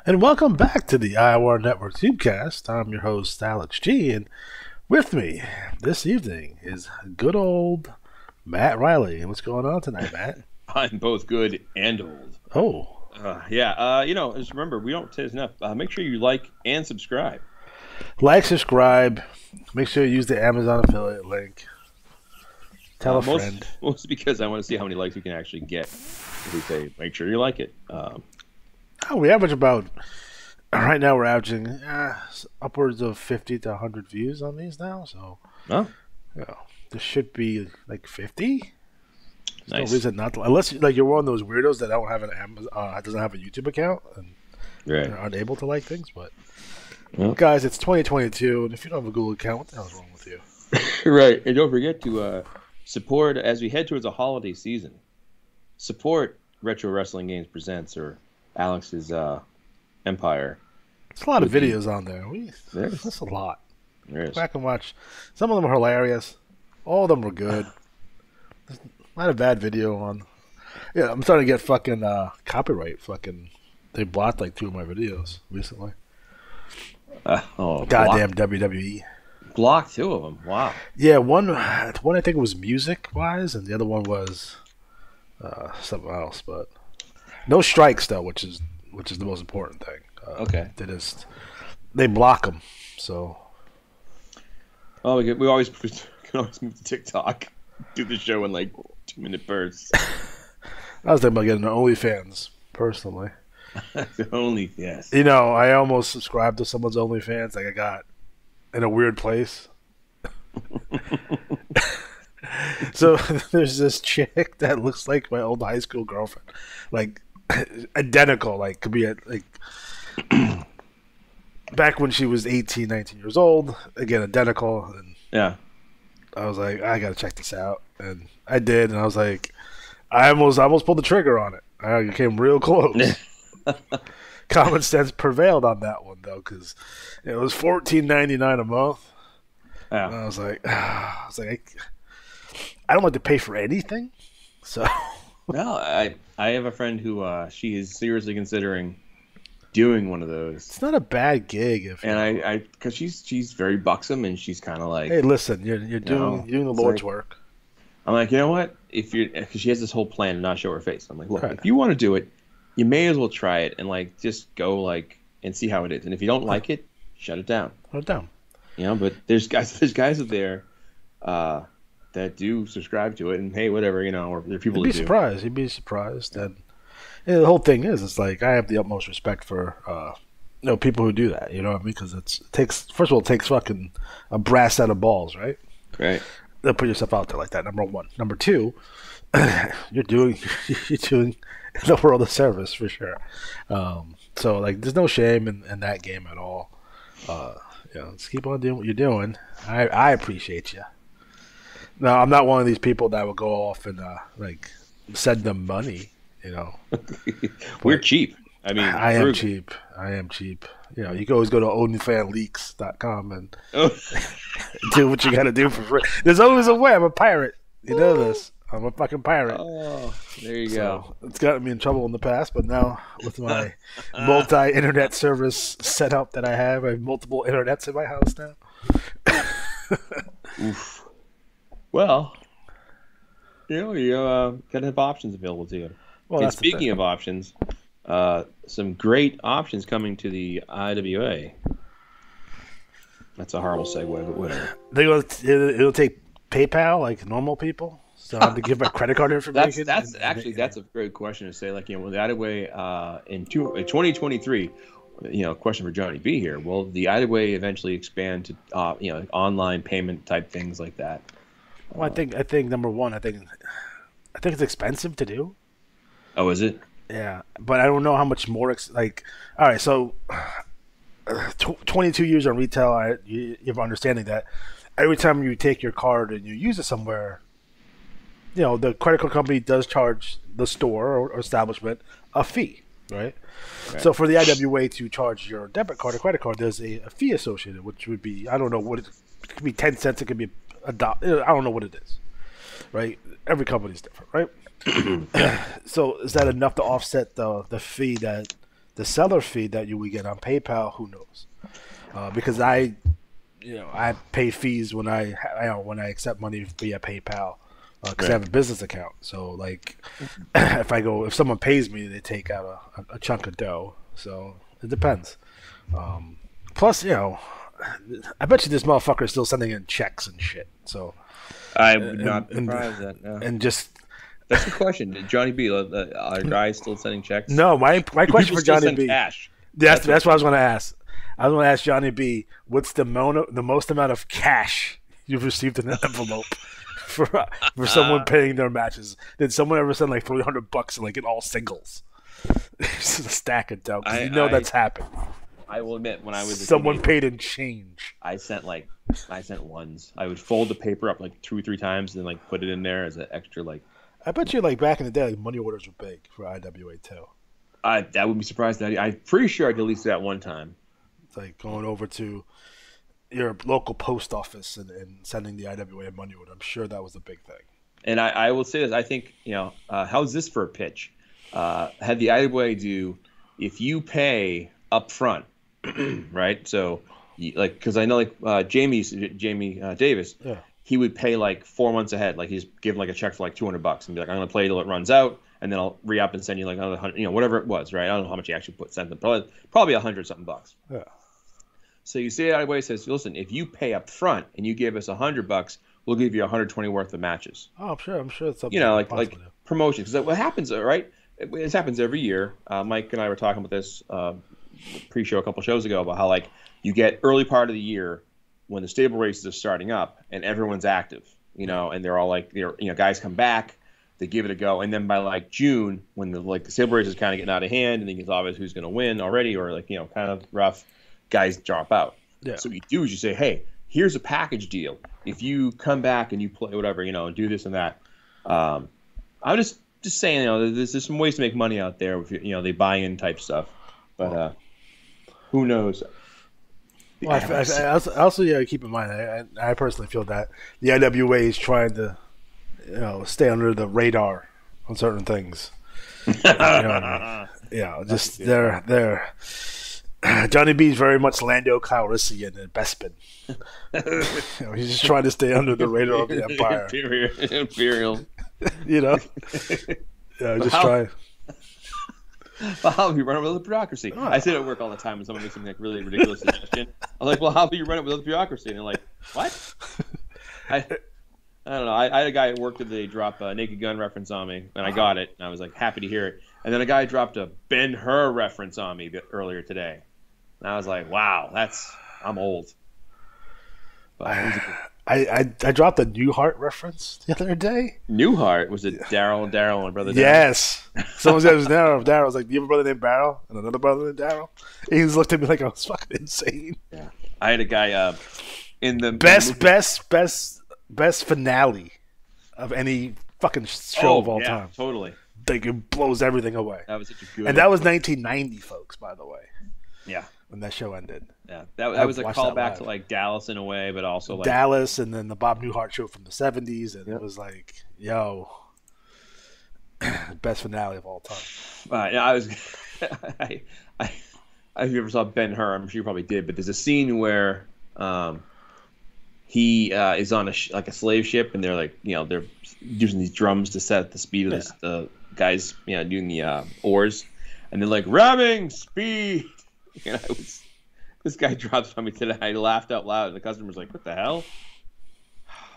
And welcome back to the IWR Network Tubecast. I'm your host, Alex G, and with me this evening is good old Matt Riley. What's going on tonight, Matt? I'm both good and old. Oh. Just remember, we don't say this enough. Make sure you like and subscribe. Like, subscribe. Make sure you use the Amazon affiliate link. Tell a friend. Mostly because I want to see how many likes we can actually get. If we say, make sure you like it. We average about, right now we're averaging upwards of 50 to 100 views on these now. So, this should be like 50. There's no reason not to, unless you're one of those weirdos that don't have an Amazon, doesn't have a YouTube account and aren't able to like things. But guys, it's 2022, and if you don't have a Google account, what the hell's wrong with you? Right, and don't forget to support as we head towards a holiday season. Support Retro Wrestling Games Presents or Alex's Empire. There's a lot of videos on there. That's a lot. Go back and watch. Some of them are hilarious. All of them were good. Not a bad video on. Yeah, I'm starting to get fucking copyright. They blocked like 2 of my videos recently. Goddamn WWE. Blocked 2 of them. Wow. Yeah, one I think it was music wise, and the other one was something else. But no strikes though, which is the most important thing. Okay. They block them. So. Oh, we always can always move to TikTok. Do the show in like 2-minute bursts. I was thinking about getting an OnlyFans personally. Yes. You know, I almost subscribed to someone's OnlyFans. Like I got in a weird place. So there's this chick that looks like my old high school girlfriend, like identical. Like could be like back when she was 18, 19 years old. Again, identical. And yeah. I was like, I gotta check this out, and I did, and I was like, I almost pulled the trigger on it. I came real close. Common sense prevailed on that one though, because it was $14.99 a month. Yeah. And I was like, I don't like to pay for anything, so. Well, I have a friend who she is seriously considering doing one of those. It's not a bad gig, because she's very buxom and she's kind of like, hey, listen, you're doing the Lord's work. I'm like, you know what? Because she has this whole plan to not show her face. I'm like, look, if you want to do it, you may as well try it and like just go like and see how it is. And if you don't like it, shut it down. Shut it down. You know, but there's guys out there that do subscribe to it, and hey, whatever, you know, or there are people that do. You'd be surprised. And the whole thing is, it's like I have the utmost respect for people who do that. You know what I mean? Because it takes fucking a brass set of balls, right? Right. To put yourself out there like that. Number one. Number two, you're doing the world a service for sure. So like, there's no shame in that game at all. Just keep on doing what you're doing. I appreciate you. No, I'm not one of these people that will go off and like send them money. You know, we're cheap. I mean, I am cheap. You know, you can always go to onlyfanleaks.com and do what you got to do for free. There's always a way. I'm a pirate. You know this. I'm a fucking pirate. Oh, there you go. It's gotten me in trouble in the past, but now with my multi-internet service setup that I have multiple internets in my house now. Oof. Well, you gotta have options available to you. Well, and speaking of options, some great options coming to the IWA. That's a horrible segue, but whatever. It'll take PayPal like normal people. So I have to give my credit card information. That's a great question to say. Like, will the IWA in 2023? Question for Johnny B here. Will the IWA eventually expand to online payment type things like that? Well, I think number one, I think it's expensive to do. Oh, is it? Yeah, but I don't know how much more. All right, so 22 years on retail, you have understanding that every time you take your card and you use it somewhere, the credit card company does charge the store or establishment a fee, right? So for the IWA to charge your debit card or credit card, there's a fee associated, which would be, I don't know what it could be, 10 cents. It could be I don't know what it is, right? Every company's different, right? So is that enough to offset the fee that The seller fee that you would get on PayPal, who knows? Because I pay fees when I accept money via PayPal because I have a business account. So like, if someone pays me, they take out a chunk of dough. So it depends. Plus, I bet you this motherfucker is still sending in checks and shit. So I would not be surprised that. No. And just. That's the question. Did Johnny B, are guys still sending checks? No, my question for Johnny B. Cash? That's what I was going to ask. I was going to ask Johnny B. What's the most amount of cash you've received in an envelope for someone paying their matches? Did someone ever send like $300 and in all singles? It's a stack of dough. That's happened. I will admit, when I was someone paid in change. I sent ones. I would fold the paper up like 2 or 3 times and then put it in there as an extra I bet you back in the day, money orders were big for IWA too. I wouldn't be surprised. I'm pretty sure I did at least that one time. It's like going over to your local post office and sending the IWA money order. I'm sure that was a big thing. And I will say this. I think, how's this for a pitch? Had the IWA do, if you pay up front, right? So, because I know Jamie Davis, yeah. He would pay 4 months ahead. He's given a check for $200 and be like, I'm going to play till it runs out, and then I'll re-up and send you another 100, whatever it was, right? I don't know how much he actually sent them. Probably $100-something bucks. Yeah. So you see that way, says, listen, if you pay up front and you give us $100, we'll give you 120 worth of matches. Oh, I'm sure it's something. Like promotions, because what happens, right? This happens every year. Mike and I were talking about this pre-show a couple shows ago about how you get early part of the year when the stable races are starting up and everyone's active, and they're all guys come back, they give it a go, and then by June, when the stable race is kind of getting out of hand, and then it's obvious who's going to win already, or kind of rough, guys drop out. Yeah. So what you do is you say, hey, here's a package deal. If you come back and you play whatever, and do this and that. I'm just saying, there's some ways to make money out there with they buy in type stuff, but who knows. Well, I also keep in mind, I personally feel that the IWA is trying to, stay under the radar on certain things. They're Johnny B is very much Lando Calrissian and Bespin. He's just trying to stay under the radar of the Empire. Imperial. Just try. Well, how do you run it without the bureaucracy? Oh. I say it at work all the time when someone makes something really ridiculous suggestion. I'm like, well, how do you run it without the bureaucracy? And they're like, what? I don't know. I had a guy at work today drop a Naked Gun reference on me, and I got it, and I was happy to hear it. And then a guy dropped a Ben-Hur reference on me earlier today, and I was like, wow, I'm old. But I dropped a Newhart reference the other day. Newhart? Was it Daryl and my brother Daryl? Yes. Someone said it was Daryl. Daryl was like, do you have a brother named Barrel? And another brother named Daryl? He just looked at me like I was fucking insane. Yeah. I had a guy in the best finale of any fucking show of all time. Totally. It blows everything away. That was such a good And that was 1990, folks, by the way. Yeah. When that show ended. Yeah, that was a callback to Dallas in a way, but also Dallas, and then the Bob Newhart show from the 70s, and It was best finale of all time. I was, if you ever saw Ben-Hur, I'm sure you probably did, but there's a scene where he is on a slave ship, and they're they're using these drums to set the speed of the guys doing the oars, and they're ramming speed. And this guy drops on me today. I laughed out loud, and the customer was like, "What the hell?"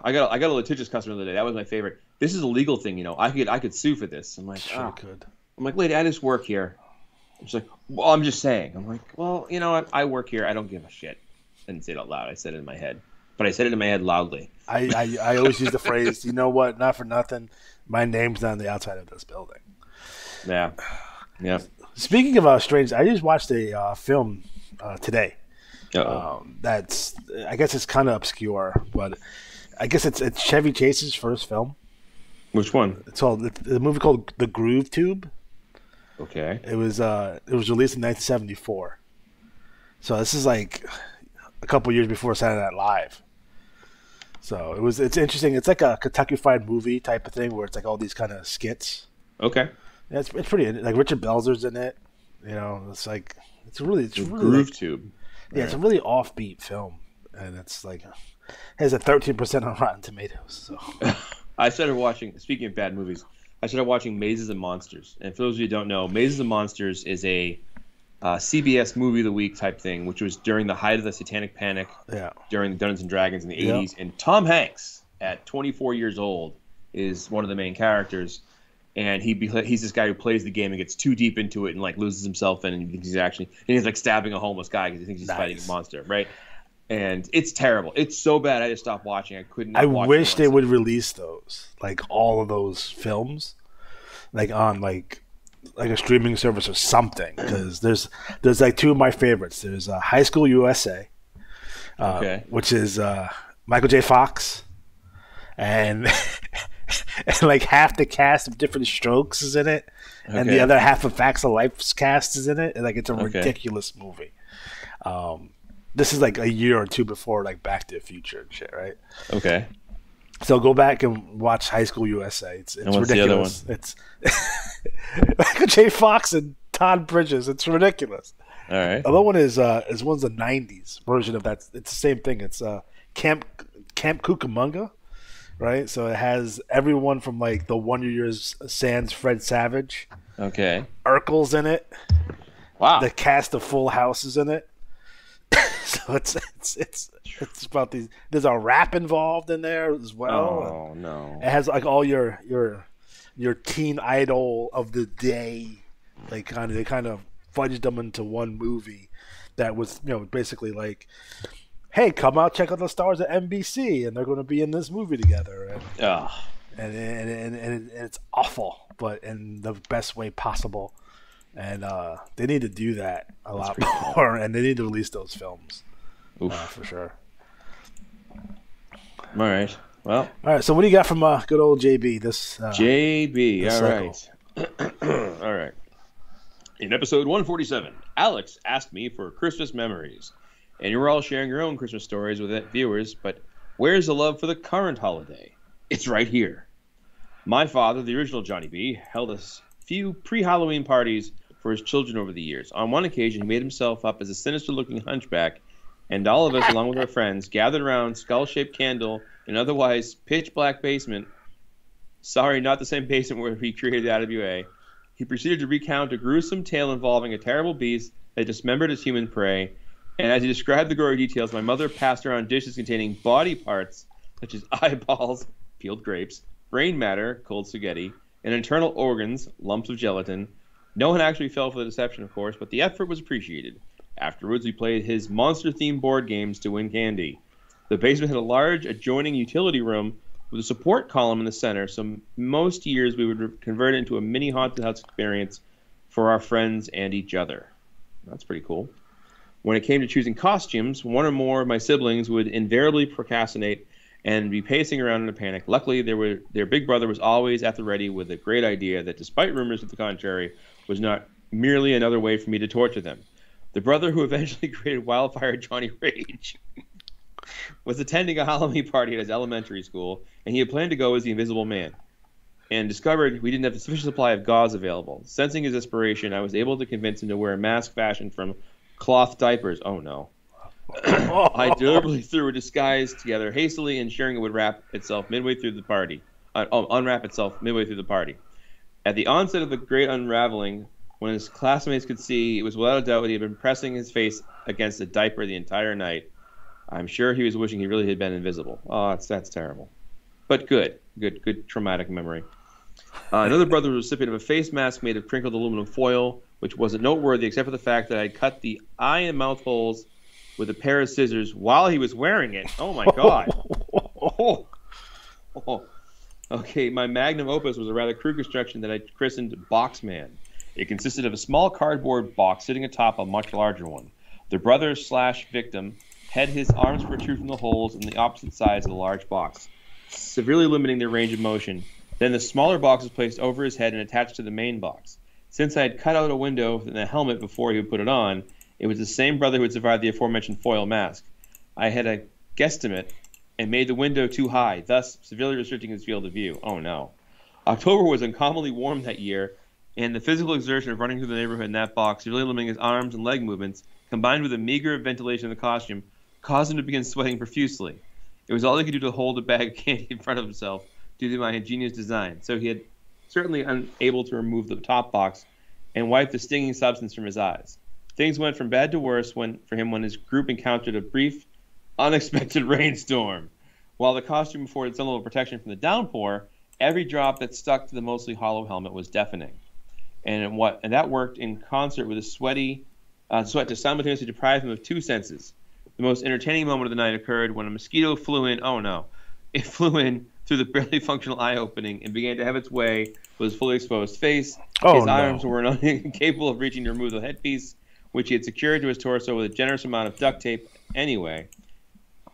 I got a litigious customer the other day. That was my favorite. This is a legal thing, I could sue for this. I'm like, could. I'm like, lady, I just work here. She's like, well, I'm just saying. I'm like, well, you know what? I work here. I don't give a shit. I didn't say it out loud. I said it in my head, but I said it in my head loudly. I always use the phrase, you know what? Not for nothing, my name's on the outside of this building. Yeah. Yeah. Speaking of strange, I just watched a film today. That's, I guess it's kind of obscure, but I guess it's Chevy Chase's first film. Which one? It's called the movie called The Groove Tube. Okay. It was released in 1974. So this is a couple years before Saturday Night Live. So it's interesting. It's like a Kentucky Fried Movie type of thing where it's all these kind of skits. Okay. Yeah, it's pretty. Richard Belzer's in it. You know, it's like it's really Groove like, Tube. Yeah, it's a really offbeat film, and it's like has a 13% on Rotten Tomatoes. So I started watching. Speaking of bad movies, I started watching Mazes and Monsters. And for those of you who don't know, Mazes and Monsters is a CBS Movie of the Week type thing, which was during the height of the Satanic Panic, during Dungeons and Dragons in the 80s. And Tom Hanks, at 24 years old, is one of the main characters. And he's this guy who plays the game and gets too deep into it and like loses himself in, and he thinks he's like stabbing a homeless guy because he thinks he's fighting a monster, right? And it's terrible. It's so bad I just stopped watching. I couldn't. I wish they would release those, like all of those films, like on like a streaming service or something. Because there's like two of my favorites. There's High School USA, which is Michael J. Fox, and and like half the cast of Different Strokes is in it, and the other half of Facts of Life's cast is in it. And like it's a ridiculous movie. This is like a year or two before like Back to the Future and shit, right? Okay. So go back and watch High School USA. It's ridiculous. It's Michael J. Fox and Todd Bridges. It's ridiculous. All right. The other one is one's the '90s version of that. It's the same thing. It's Camp Cucamonga, right? So it has everyone from like the Wonder Years sans Fred Savage. Okay. Urkel's in it. Wow. The cast of Full House is in it. So it's about these. There's a rap involved in there as well. Oh no! It has like all your teen idol of the day. They kind of fudged them into one movie that was basically like, hey, come out, check out the stars at NBC, and they're going to be in this movie together. And it's awful, but in the best way possible. And they need to do that a lot more, and they need to release those films for sure. All right. Well. All right. So what do you got from good old JB? JB. All right. In episode 147, Alex asked me for Christmas memories, and you were all sharing your own Christmas stories with viewers. But where's the love for the current holiday? It's right here. My father, the original Johnny B, held a few pre-Halloween parties for his children over the years. On one occasion, he made himself up as a sinister-looking hunchback, and all of us, along with our friends, gathered around skull-shaped candle in an otherwise pitch-black basement. Sorry, not the same basement where he created the IWA. He proceeded to recount a gruesome tale involving a terrible beast that dismembered his human prey, and as he described the gory details, my mother passed around dishes containing body parts such as eyeballs, peeled grapes, brain matter, cold spaghetti, and internal organs, lumps of gelatin. No one actually fell for the deception, of course, but the effort was appreciated. Afterwards, we played his monster-themed board games to win candy. The basement had a large adjoining utility room with a support column in the center, so most years we would convert it into a mini haunted house experience for our friends and each other. That's pretty cool. When it came to choosing costumes, one or more of my siblings would invariably procrastinate and be pacing around in a panic. Luckily, their big brother was always at the ready with a great idea that, despite rumors to the contrary, was not merely another way for me to torture them. The brother who eventually created Wildfire Johnny Rage was attending a Halloween party at his elementary school, and he had planned to go as the Invisible Man, and discovered we didn't have the sufficient supply of gauze available. Sensing his desperation, I was able to convince him to wear a mask fashioned from cloth diapers. Oh no. I deliberately threw a disguise together hastily, ensuring it would unwrap itself midway through the party. At the onset of the great unraveling, when his classmates could see, it was without a doubt that he had been pressing his face against a diaper the entire night. I'm sure he was wishing he really had been invisible. Oh, that's terrible. But good traumatic memory. Another brother was a recipient of a face mask made of crinkled aluminum foil, which wasn't noteworthy except for the fact that I cut the eye and mouth holes with a pair of scissors while he was wearing it. Oh my God. Okay, my magnum opus was a rather crude construction that I christened Boxman. It consisted of a small cardboard box sitting atop a much larger one. The brother/victim had his arms protrude from the holes in the opposite sides of the large box, severely limiting their range of motion. Then the smaller box was placed over his head and attached to the main box. Since I had cut out a window in the helmet before he would put it on, it was the same brother who had survived the aforementioned foil mask. I had a guesstimate and made the window too high, thus severely restricting his field of view. Oh no. October was uncommonly warm that year, and the physical exertion of running through the neighborhood in that box, really limiting his arms and leg movements, combined with the meager ventilation of the costume, caused him to begin sweating profusely. It was all he could do to hold a bag of candy in front of himself due to my ingenious design. So he had certainly unable to remove the top box and wipe the stinging substance from his eyes. Things went from bad to worse for him when his group encountered a brief, unexpected rainstorm. While the costume afforded some level of protection from the downpour, every drop that stuck to the mostly hollow helmet was deafening. And that worked in concert with a sweat to simultaneously deprive him of two senses. The most entertaining moment of the night occurred when a mosquito flew in. Oh no! It flew in through the barely functional eye opening and began to have its way with his fully exposed face. His arms were incapable of reaching to remove the headpiece, which he had secured to his torso with a generous amount of duct tape. Anyway,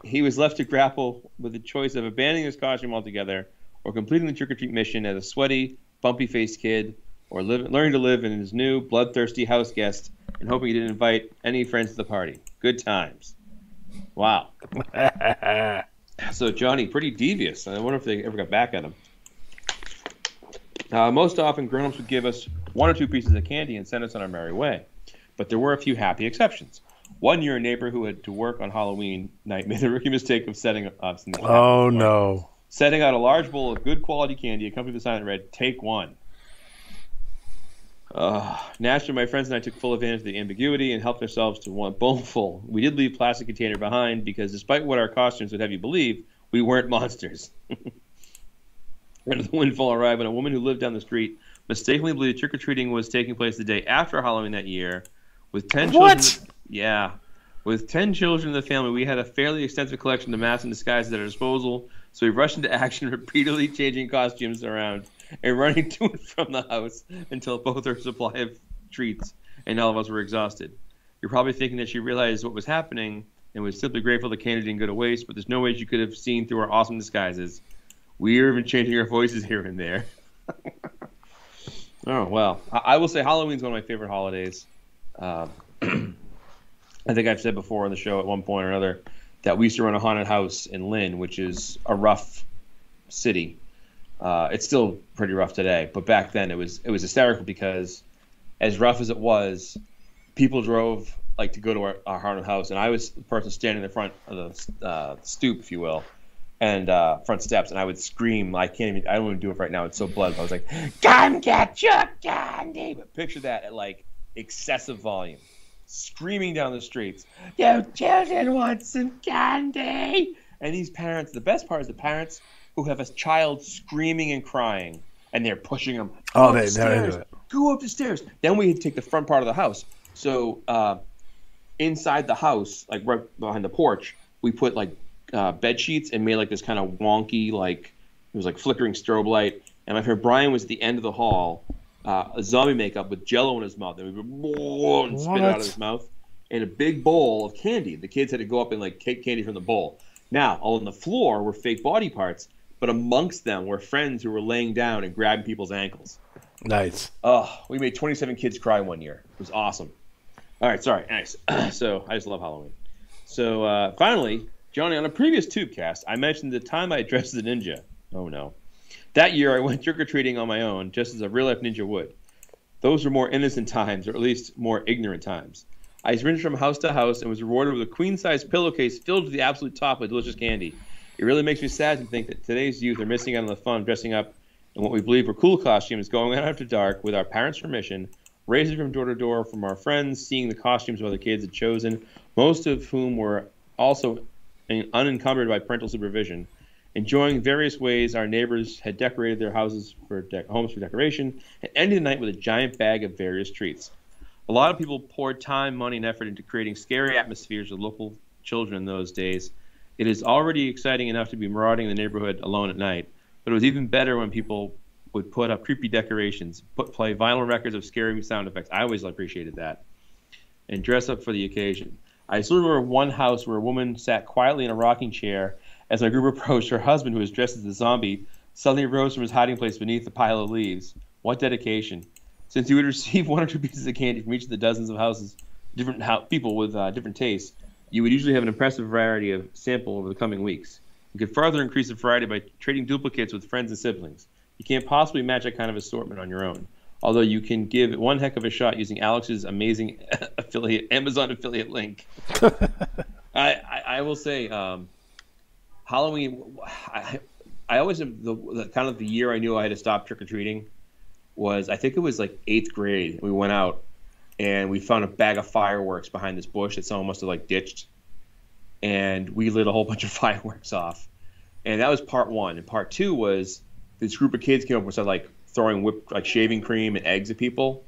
he was left to grapple with the choice of abandoning his costume altogether, or completing the trick-or-treat mission as a sweaty, bumpy-faced kid, or learning to live in his new, bloodthirsty house guest and hoping he didn't invite any friends to the party. Good times. Wow. So Johnny, pretty devious. I wonder if they ever got back at him. Most often, grown-ups would give us one or two pieces of candy and send us on our merry way. But there were a few happy exceptions. One year, a neighbor who had to work on Halloween night made the rookie mistake of setting up some setting out a large bowl of good quality candy, accompanied with the sign that read, "Take one." Naturally, my friends and I took full advantage of the ambiguity and helped ourselves to one bowlful. We did leave a plastic container behind because, despite what our costumes would have you believe, we weren't monsters. When the windfall arrived, when a woman who lived down the street mistakenly believed trick-or-treating was taking place the day after Halloween that year, with 10 children. Yeah. With 10 children in the family, we had a fairly extensive collection of masks and disguises at our disposal, so we rushed into action, repeatedly changing costumes around and running to and from the house until both our supply of treats and all of us were exhausted. You're probably thinking that she realized what was happening and was simply grateful the candy didn't go to waste, but there's no way she could have seen through our awesome disguises. We are even changing our voices here and there. Oh, well. I will say Halloween's one of my favorite holidays. I think I've said before on the show at one point or another that we used to run a haunted house in Lynn, which is a rough city. It's still pretty rough today, but back then it was hysterical because, as rough as it was, people drove to go to our haunted house, and I was the person standing in the front of the stoop, if you will, and front steps, and I would scream. I don't even do it right now. It's so blood. I was like, "Come get your candy!" But picture that at excessive volume, screaming down the streets. "You children want some candy!" And these parents. The best part is the parents who have a child screaming and crying, and they're pushing them. Go up the stairs. Then we take the front part of the house. So inside the house, right behind the porch, we put bed sheets and made this kind of wonky, it was flickering strobe light. And my friend Brian was at the end of the hall, a zombie makeup with Jello in his mouth, and we would and spit it out of his mouth, and a big bowl of candy. The kids had to go up and take candy from the bowl. Now, all on the floor were fake body parts, but amongst them were friends who were laying down and grabbing people's ankles. Nice. Oh, we made 27 kids cry one year. It was awesome. All right, sorry. Nice. So I just love Halloween. So finally, Johnny, on a previous Tubecast, I mentioned the time I dressed as a ninja. Oh, no. That year, I went trick-or-treating on my own, just as a real-life ninja would. Those were more innocent times, or at least more ignorant times. I sprinted from house to house and was rewarded with a queen-size pillowcase filled to the absolute top with delicious candy. It really makes me sad to think that today's youth are missing out on the fun of dressing up in what we believe were cool costumes, going out after dark with our parents' permission, racing from door to door from our friends, seeing the costumes other kids had chosen, most of whom were also unencumbered by parental supervision, enjoying various ways our neighbors had decorated their houses homes for decoration, and ending the night with a giant bag of various treats. A lot of people poured time, money, and effort into creating scary atmospheres with local children in those days. It is already exciting enough to be marauding the neighborhood alone at night, but it was even better when people would put up creepy decorations, play vinyl records of scary sound effects. I always appreciated that. And dress up for the occasion. I still remember one house where a woman sat quietly in a rocking chair as my group approached. Her husband, who was dressed as a zombie, suddenly rose from his hiding place beneath a pile of leaves. What dedication. Since you would receive one or two pieces of candy from each of the dozens of houses, different people with different tastes, you would usually have an impressive variety of sample over the coming weeks. You could further increase the variety by trading duplicates with friends and siblings. You can't possibly match that kind of assortment on your own. Although you can give it one heck of a shot using Alex's amazing Amazon affiliate link. I will say, Halloween. I always the kind of the year I knew I had to stop trick or treating was, I think it was like 8th grade. We went out and we found a bag of fireworks behind this bush that someone must have like ditched, and we lit a whole bunch of fireworks off. And that was part one. And part two was this group of kids came up and started like throwing shaving cream and eggs at people.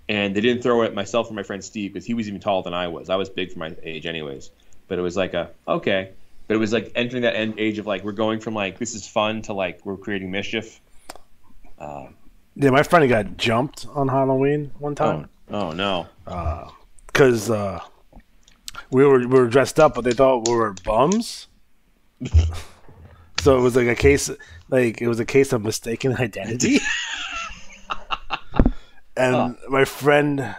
And they didn't throw it at myself or my friend Steve because he was even taller than I was. I was big for my age anyways. But it was like okay. But it was like entering that end age of like, we're going from like, this is fun to like, we're creating mischief. Yeah, my friend got jumped on Halloween one time. Oh no. Because we were dressed up, but they thought we were bums. So it was like a case of mistaken identity. And my friend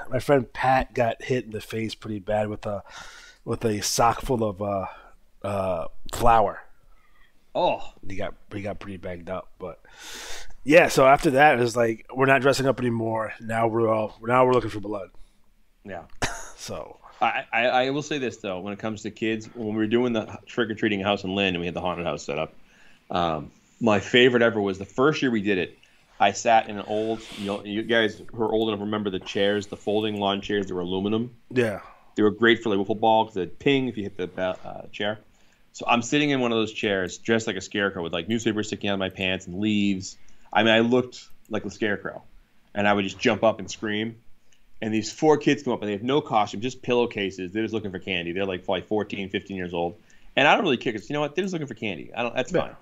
Pat got hit in the face pretty bad with a sock full of flour. Oh, he got pretty banged up, but yeah. So after that, it was like, we're not dressing up anymore. Now we're looking for blood. Yeah. So I will say this though, when it comes to kids, when we were doing the trick or treating house in Lynn and we had the haunted house set up, my favorite ever was the first year we did it. I sat in an old, you guys who are old enough remember the chairs, the folding lawn chairs. They were aluminum. Yeah. They were great for like wiffle ball because they'd ping if you hit the chair. So I'm sitting in one of those chairs dressed like a scarecrow with like newspapers sticking out of my pants and leaves. I mean, I looked like a scarecrow, and I would just jump up and scream. And these 4 kids come up and they have no costume, just pillowcases. They're just looking for candy. They're like 14, 15 years old. And I don't really care because, you know what? They're just looking for candy. That's fine.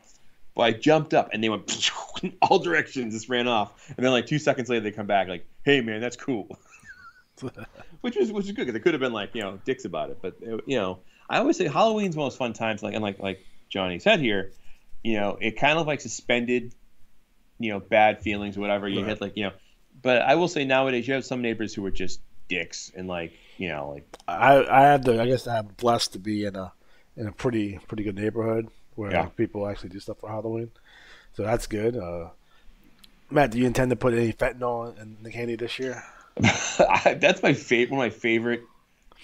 But I jumped up and they went in all directions, just ran off. And then like 2 seconds later, they come back like, "Hey man, that's cool," which is good because they could have been like, dicks about it. But I always say Halloween's one of those fun times. Like Johnny said here, it kind of like suspended, bad feelings or whatever. You had But I will say nowadays you have some neighbors who are just dicks and I guess I'm blessed to be in a pretty good neighborhood where people actually do stuff for Halloween, so that's good. Matt, do you intend to put any fentanyl in the candy this year? That's my favorite. One of my favorite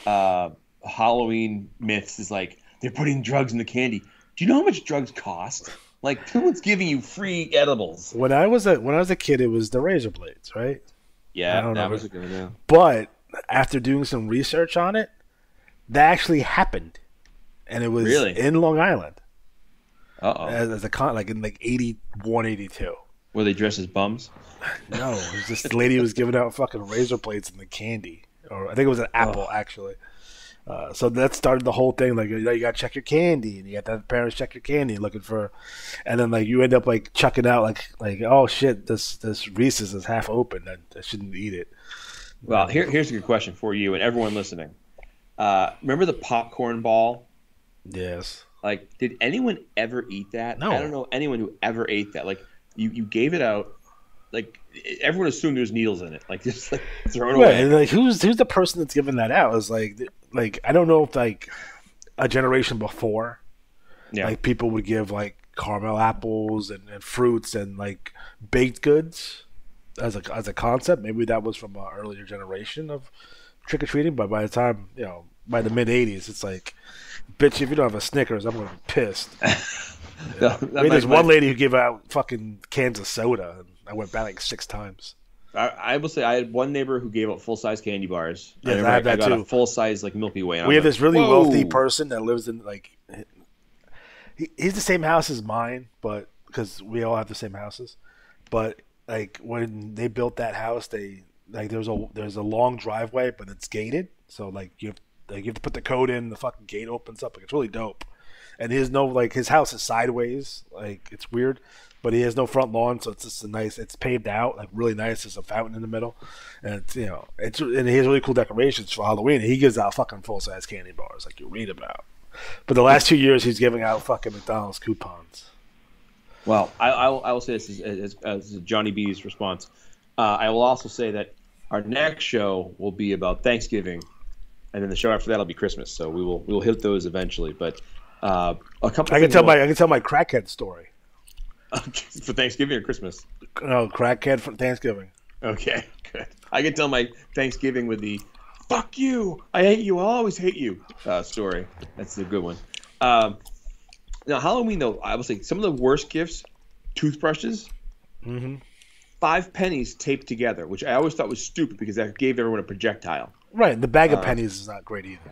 Halloween myths is like, they're putting drugs in the candy. Do you know how much drugs cost? Like, no one's giving you free edibles. When I was a kid, it was the razor blades, right? Yeah, that was a good one. But after doing some research on it, that actually happened, and it was in Long Island. As a like in like 81, 82. Were they dressed as bums? No, it was just the lady who was giving out fucking razor blades in the candy, or I think it was an apple actually. So that started the whole thing. Like, you gotta check your candy, and you got to have parents check your candy, looking for, and then like you end up like chucking out like oh shit, this Reese's is half open. I shouldn't eat it. Well, here's a good question for you and everyone listening. Remember the popcorn ball? Yes. Like, did anyone ever eat that? No. I don't know anyone who ever ate that. Like, you gave it out. Like, everyone assumed there's needles in it. Like, just like throw it away. And like, who's the person that's giving that out? Is like I don't know if like a generation before, like people would give like caramel apples and fruits and like baked goods as a concept. Maybe that was from an earlier generation of trick or treating. But by the time by the mid '80s, it's like, bitch, if you don't have a Snickers, I'm gonna be pissed. There's one lady who gave out fucking cans of soda, and I went back like 6 times. I will say I had one neighbor who gave out full-size candy bars. Yeah, I have that got too. A full-size like Milky Way. We have this really wealthy person that lives in like he's the same house as mine, but because we all have the same houses. But like when they built that house, they like there's a long driveway, but it's gated. So like you have to put the code in, the fucking gate opens up. Like, it's really dope. And he has no like his house is sideways, like it's weird, but he has no front lawn, so it's just it's paved out, like really nice. There's a fountain in the middle, and and he has really cool decorations for Halloween. He gives out fucking full size candy bars like you read about. But the last 2 years he's giving out fucking McDonald's coupons. Well, I will say this as Johnny B's response. I will also say that our next show will be about Thanksgiving, and then the show after that will be Christmas. So we will hit those eventually, but. A couple. I can tell my crackhead story for Thanksgiving or Christmas. No, crackhead for Thanksgiving. Okay, good. I can tell my Thanksgiving with the "fuck you, I hate you, I'll always hate you" story. That's a good one. Now Halloween though, I would say some of the worst gifts: toothbrushes, 5 pennies taped together, which I always thought was stupid because that gave everyone a projectile. Right, the bag of pennies is not great either.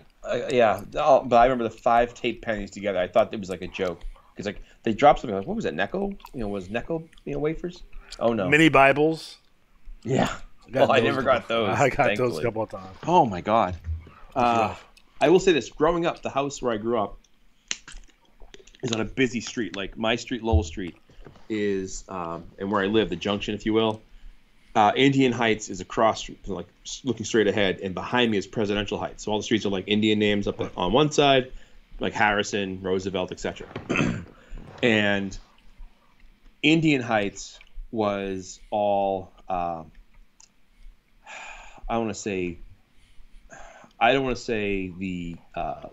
Yeah, but I remember the 5 taped pennies together. I thought it was like a joke because like they dropped something like, what was it, Necco? Was Necco wafers? Oh no, mini Bibles. Yeah. Well, I never got those. I got those a couple of times. Oh my god. I will say this: growing up, the house where I grew up is on a busy street. Like my street, Lowell Street, is, and where I live, the junction, if you will. Indian Heights is across, like looking straight ahead, and behind me is Presidential Heights. So all the streets are like Indian names up on one side, like Harrison, Roosevelt, etc. And Indian Heights was all, I don't want to say the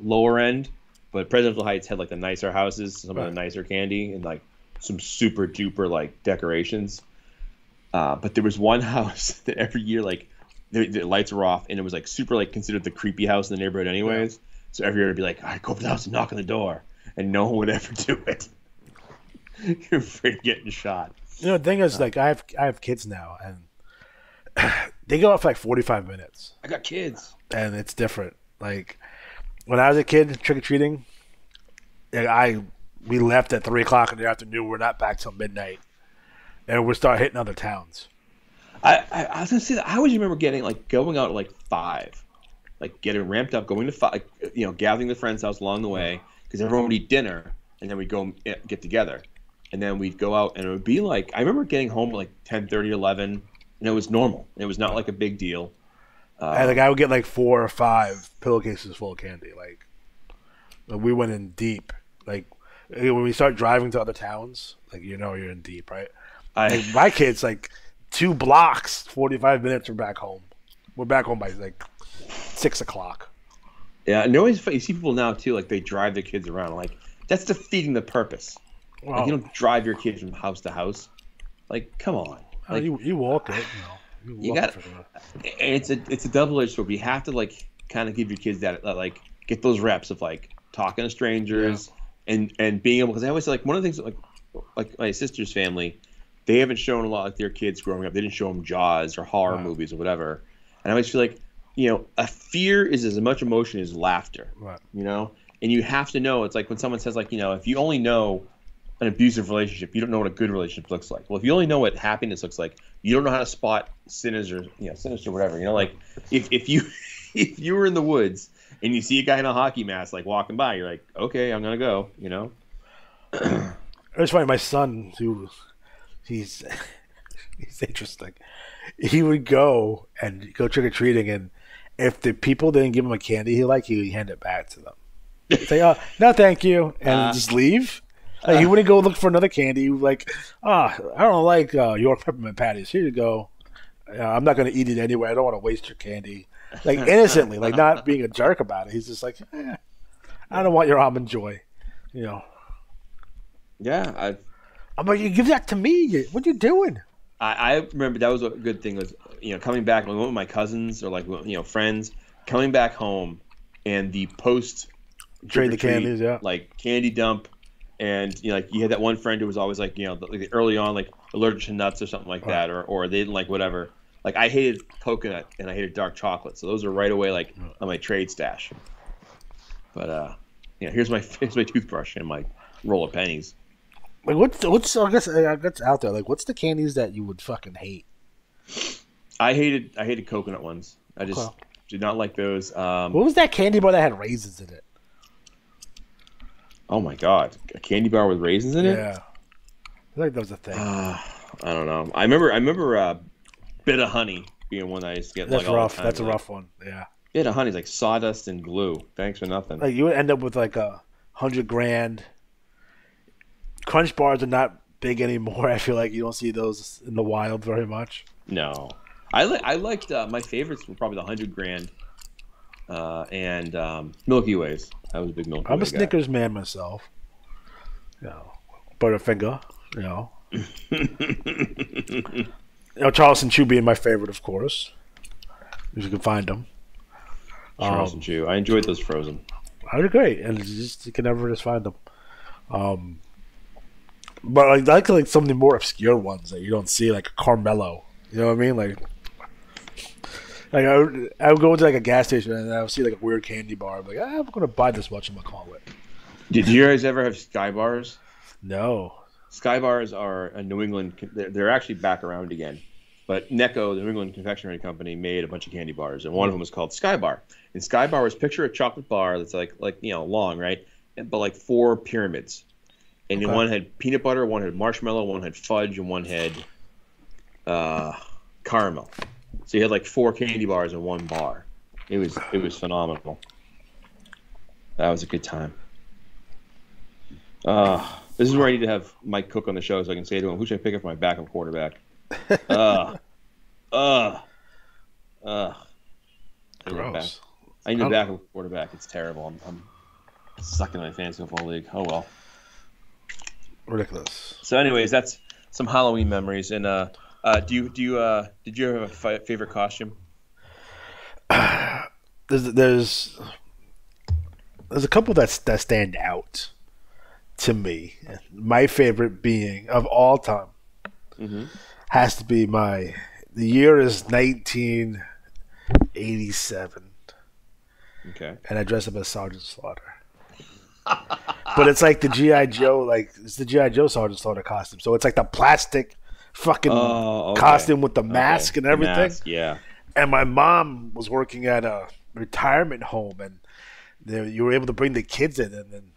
lower end, but Presidential Heights had like the nicer houses, some of the nicer candy, and like some super duper like decorations. But there was one house that every year like the lights were off, and it was like super like considered the creepy house in the neighborhood anyways. Yeah. So every year it'd be like, all right, go up to the house and knock on the door, and no one would ever do it. You're afraid of getting shot. The thing is, like, I have kids now, and they go out for like 45 minutes. I got kids, and it's different. Like when I was a kid, trick or treating, we left at 3 o'clock in the afternoon. We're not back till midnight, and we start hitting other towns. I was gonna say that. I always remember going out at like 5, like getting ramped up, going to 5, gathering the friends' house along the way because everyone would eat dinner, and then we'd go get together. And then we'd go out, and it would be like, I remember getting home at like 10:30, 11, and it was normal. It was not like a big deal. And I would get like 4 or 5 pillowcases full of candy. Like we went in deep. Like when we start driving to other towns, like you're in deep, right? Like my kids, like 2 blocks, 45 minutes, we're back home. We're back home by like 6 o'clock. Yeah, and you see people now too, like they drive their kids around. Like that's defeating the purpose. Wow. Like you don't drive your kids from house to house. Like, come on. Like, you walk it. You got. It's a double-edged sword. You have to like kind of give your kids that like get those reps of like talking to strangers and being able, because I always say like one of the things like my sister's family, they haven't shown a lot of their kids growing up. They didn't show them Jaws or horror movies or whatever. And I always feel like a fear is as much emotion as laughter. Right. And you have to know. It's like when someone says like if you only know an abusive relationship, you don't know what a good relationship looks like. Well, if you only know what happiness looks like, you don't know how to spot sinister whatever. Like if you were in the woods and you see a guy in a hockey mask like walking by, you're like, okay, I'm gonna go. It's funny. My son, he's interesting. He would go trick or treating, and if the people didn't give him a candy he liked, he would hand it back to them. He'd say, "Oh, no, thank you," and just leave. Like, he wouldn't go look for another candy. He was like, I don't like York peppermint patties. Here you go. I'm not going to eat it anyway. I don't want to waste your candy. Like, innocently, like not being a jerk about it. He's just like, I don't want your almond joy. Yeah. I'm like, you give that to me. What are you doing? I remember that was a good thing was, coming back when I went with my cousins or like, friends, coming back home and the post trade the candies, like candy dump. And like you had that one friend who was always like early on like allergic to nuts or something like that, or they didn't like whatever. Like I hated coconut and I hated dark chocolate, so those are right away like on my trade stash. But here's my toothbrush and my roll of pennies. Like what's I guess out there, like what's the candies that you would fucking hate? I hated coconut ones. I just did not like those. What was that candy bar that had raisins in it? Oh my god, a candy bar with raisins in it? Yeah, I feel like that was a thing. I don't know. I remember Bit of Honey being one that I used to get. That's like, rough. All the time. That's a rough one. Yeah. Bit of Honey is like sawdust and glue. Thanks for nothing. Like you would end up with like $100,000. Crunch bars are not big anymore. I feel like you don't see those in the wild very much. No, I liked my favorites were probably the $100,000 and Milky Ways. I was a big Milky Way I'm a Snickers man myself. Butterfinger. Charleston Chew being my favorite, of course. If you can find them. Charleston Chew. I enjoyed those frozen. They're great, and you can never just find them. But I like some of the more obscure ones that you don't see, like Carmelo. You know what I mean? Like I would go into like a gas station and I would see like a weird candy bar. I'm like, I'm going to buy this much. I'm going to call it. Did you guys ever have Sky Bars? No. Sky Bars are a New England. They're actually back around again. But Necco, the New England Confectionery Company, made a bunch of candy bars, and one of them was called Sky Bar. And Sky Bar was picture a chocolate bar that's like long, right? But like 4 pyramids. And one had peanut butter, one had marshmallow, one had fudge, and one had caramel. So you had like 4 candy bars in one bar. It was phenomenal. That was a good time. This is where I need to have Mike Cook on the show so I can say to him, who should I pick up for my backup quarterback? Gross. I need a backup quarterback. It's terrible. I'm stuck in my fantasy football league. Oh well. Ridiculous. So, anyways, that's some Halloween memories. And did you have a favorite costume? There's a couple that stand out to me. My favorite being of all time has to be the year is 1987. Okay. And I dress up as Sergeant Slaughter. But it's like the G.I. Joe, it's the G.I. Joe Sergeant Slaughter costume. So it's like the plastic fucking costume with the mask and everything. Mask, yeah. And my mom was working at a retirement home, and you were able to bring the kids in, and then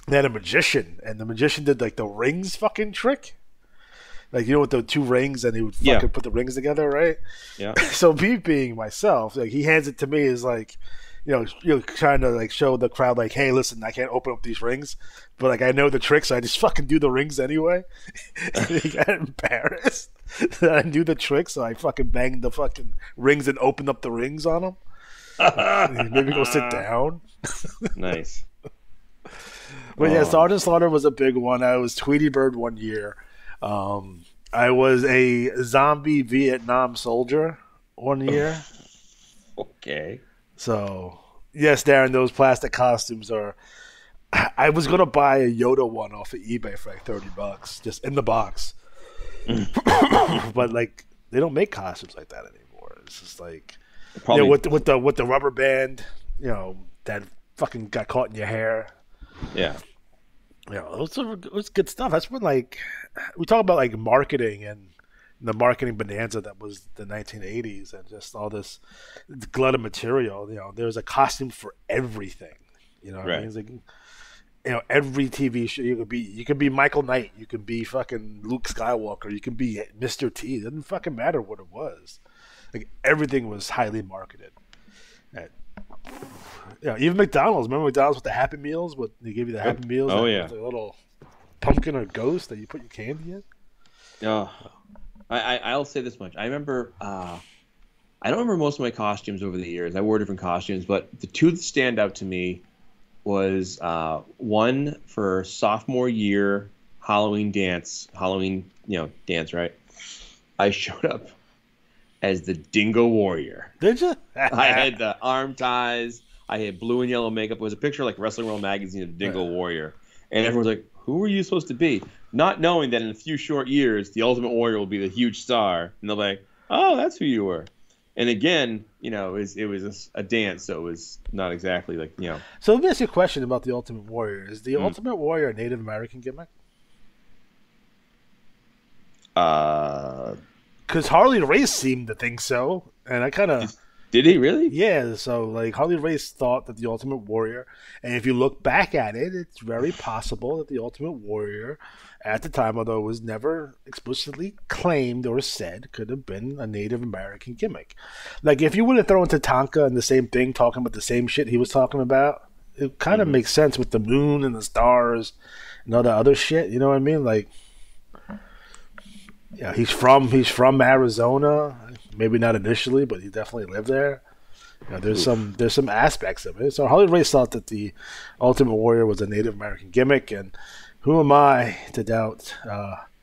they had a magician, and the magician did like the rings fucking trick. Like, you know, with the 2 rings, and he would fucking put the rings together, right? Yeah. So me being myself, like, he hands it to me as like, you're trying to like show the crowd like, hey, listen, I can't open up these rings, but like I know the tricks, so I just fucking do the rings anyway. He got embarrassed that I do the trick, so I fucking banged the fucking rings and opened up the rings on him. Maybe go sit down. Nice. But yeah, Sergeant Slaughter was a big one. I was Tweety Bird one year. I was a zombie Vietnam soldier one year. Okay. So, yes, Darren, those plastic costumes are... I was going to buy a Yoda one off of eBay for like $30, just in the box. But, like, they don't make costumes like that anymore. It's just like... Probably... with the rubber band, that fucking got caught in your hair. Yeah. It was good stuff. That's when, like... We talk about, like, marketing and the marketing bonanza that was the 1980s and just all this glut of material. There was a costume for everything. What I mean? It's like, every TV show you could be Michael Knight, you could be fucking Luke Skywalker, you could be Mr. T. It didn't fucking matter what it was. Like, everything was highly marketed. And, even McDonald's. Remember McDonald's with the Happy Meals? They give you the Happy Meals. Oh yeah. With a little pumpkin or ghost that you put your candy in. Oh. I'll say this much. I remember, I don't remember most of my costumes over the years. I wore different costumes, but the 2 that stand out to me was one for sophomore year Halloween dance, right? I showed up as the Dingo Warrior. Did you? I had the arm ties. I had blue and yellow makeup. It was a picture like Wrestling World Magazine of the Dingo Warrior. And everyone's like, who were you supposed to be? Not knowing that in a few short years, the Ultimate Warrior will be the huge star. And they're like, oh, that's who you were. And again, it was a dance, so it was not exactly like, So let me ask you a question about the Ultimate Warrior. Is the Ultimate Warrior a Native American gimmick? Because Harley Race seemed to think so. And I kind of... Did he really? Yeah, so like Harley Race thought that the Ultimate Warrior, and if you look back at it, it's very possible that the Ultimate Warrior at the time, although it was never explicitly claimed or said, could have been a Native American gimmick. Like if you would have thrown Tatanka and the same thing, talking about the same shit he was talking about, it kind of makes sense with the moon and the stars and all the other shit. You know what I mean? Like, yeah, he's from Arizona. Maybe not initially, but he definitely lived there. There's some aspects of it. So Harley Race thought that the Ultimate Warrior was a Native American gimmick, and who am I to doubt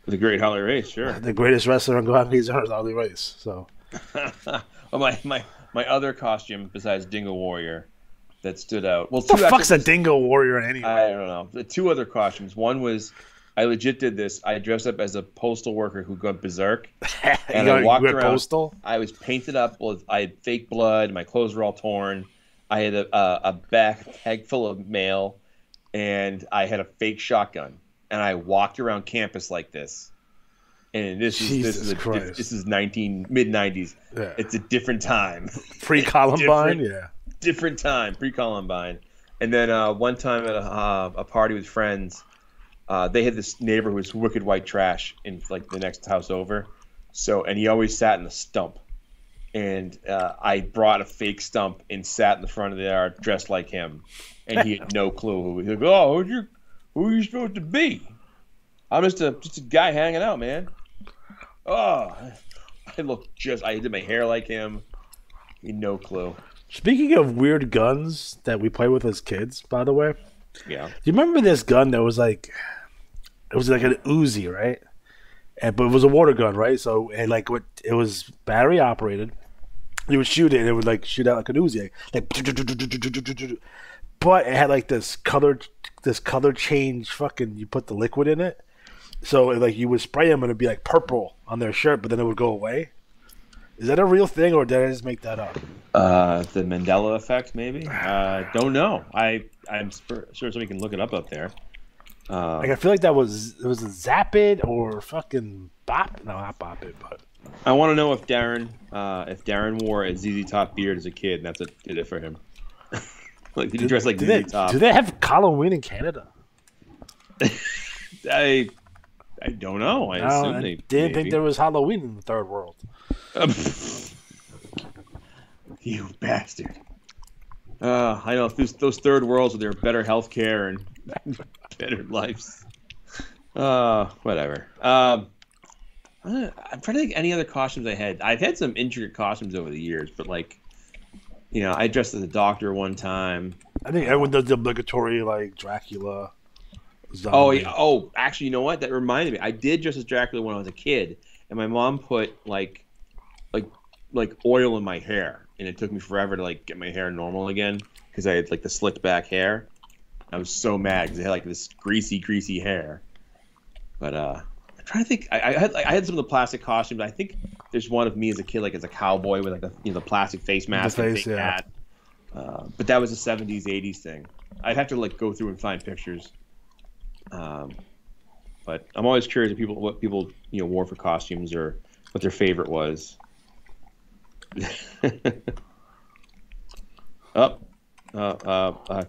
The Great Harley Race, sure. The greatest wrestler on Guatemala is Harley Race. So, my other costume besides Dingo Warrior that stood out. Well, what the fuck's a Dingo Warrior anyway? I don't know. The two other costumes. One was I legit did this. I dressed up as a postal worker who got berserk, and I walked around. Postal? I was painted up. I had fake blood. My clothes were all torn. I had a bag full of mail, and I had a fake shotgun. And I walked around campus like this, and this is mid-90s. Yeah. It's a different time. Pre-Columbine, different time, pre-Columbine. And then one time at a party with friends, they had this neighbor who was wicked white trash in like the next house over. And he always sat in the stump. And I brought a fake stump and sat in the front of the yard dressed like him, and he had no clue. He was like, "Oh, who are you supposed to be? I'm just a guy hanging out, man." Oh, I did my hair like him. He had no clue. Speaking of weird guns that we play with as kids, by the way. Yeah. Do you remember this gun that was like, it was like an Uzi, right? But it was a water gun, right? So it was battery operated. You would shoot it, and it would like shoot out like an Uzi, like. But it had like this color change. Fucking, you put the liquid in it, so like you would spray them and it'd be like purple on their shirt, but then it would go away. Is that a real thing, or did I just make that up? The Mandela effect, maybe. Don't know. I'm sure somebody can look it up there. Like I feel like it was a Zap-It or fucking Bop. No, not Bop It, but. I want to know if Darren wore a ZZ Top beard as a kid, and that's what did it for him. Like, did he dress like ZZ Top? Do they have Halloween in Canada? I don't know. I assume they didn't think there was Halloween in the third world. You bastard. I know those third worlds with their better health care and better lives. Whatever. I'm trying to think any other costumes I had. I've had some intricate costumes over the years, but like, I dressed as a doctor one time. I think everyone does the obligatory like Dracula. Zombie. Oh yeah. Oh, actually, you know what? That reminded me. I did dress as Dracula when I was a kid, and my mom put like oil in my hair, and it took me forever to like get my hair normal again because I had like the slicked back hair. I was so mad because I had like this greasy hair. But I'm trying to think. I had some of the plastic costumes. I think there's one of me as a kid, like as a cowboy with like the plastic face mask and fake hat. But that was a 70s, 80s thing. I'd have to like go through and find pictures. But I'm always curious what people wore for costumes or what their favorite was.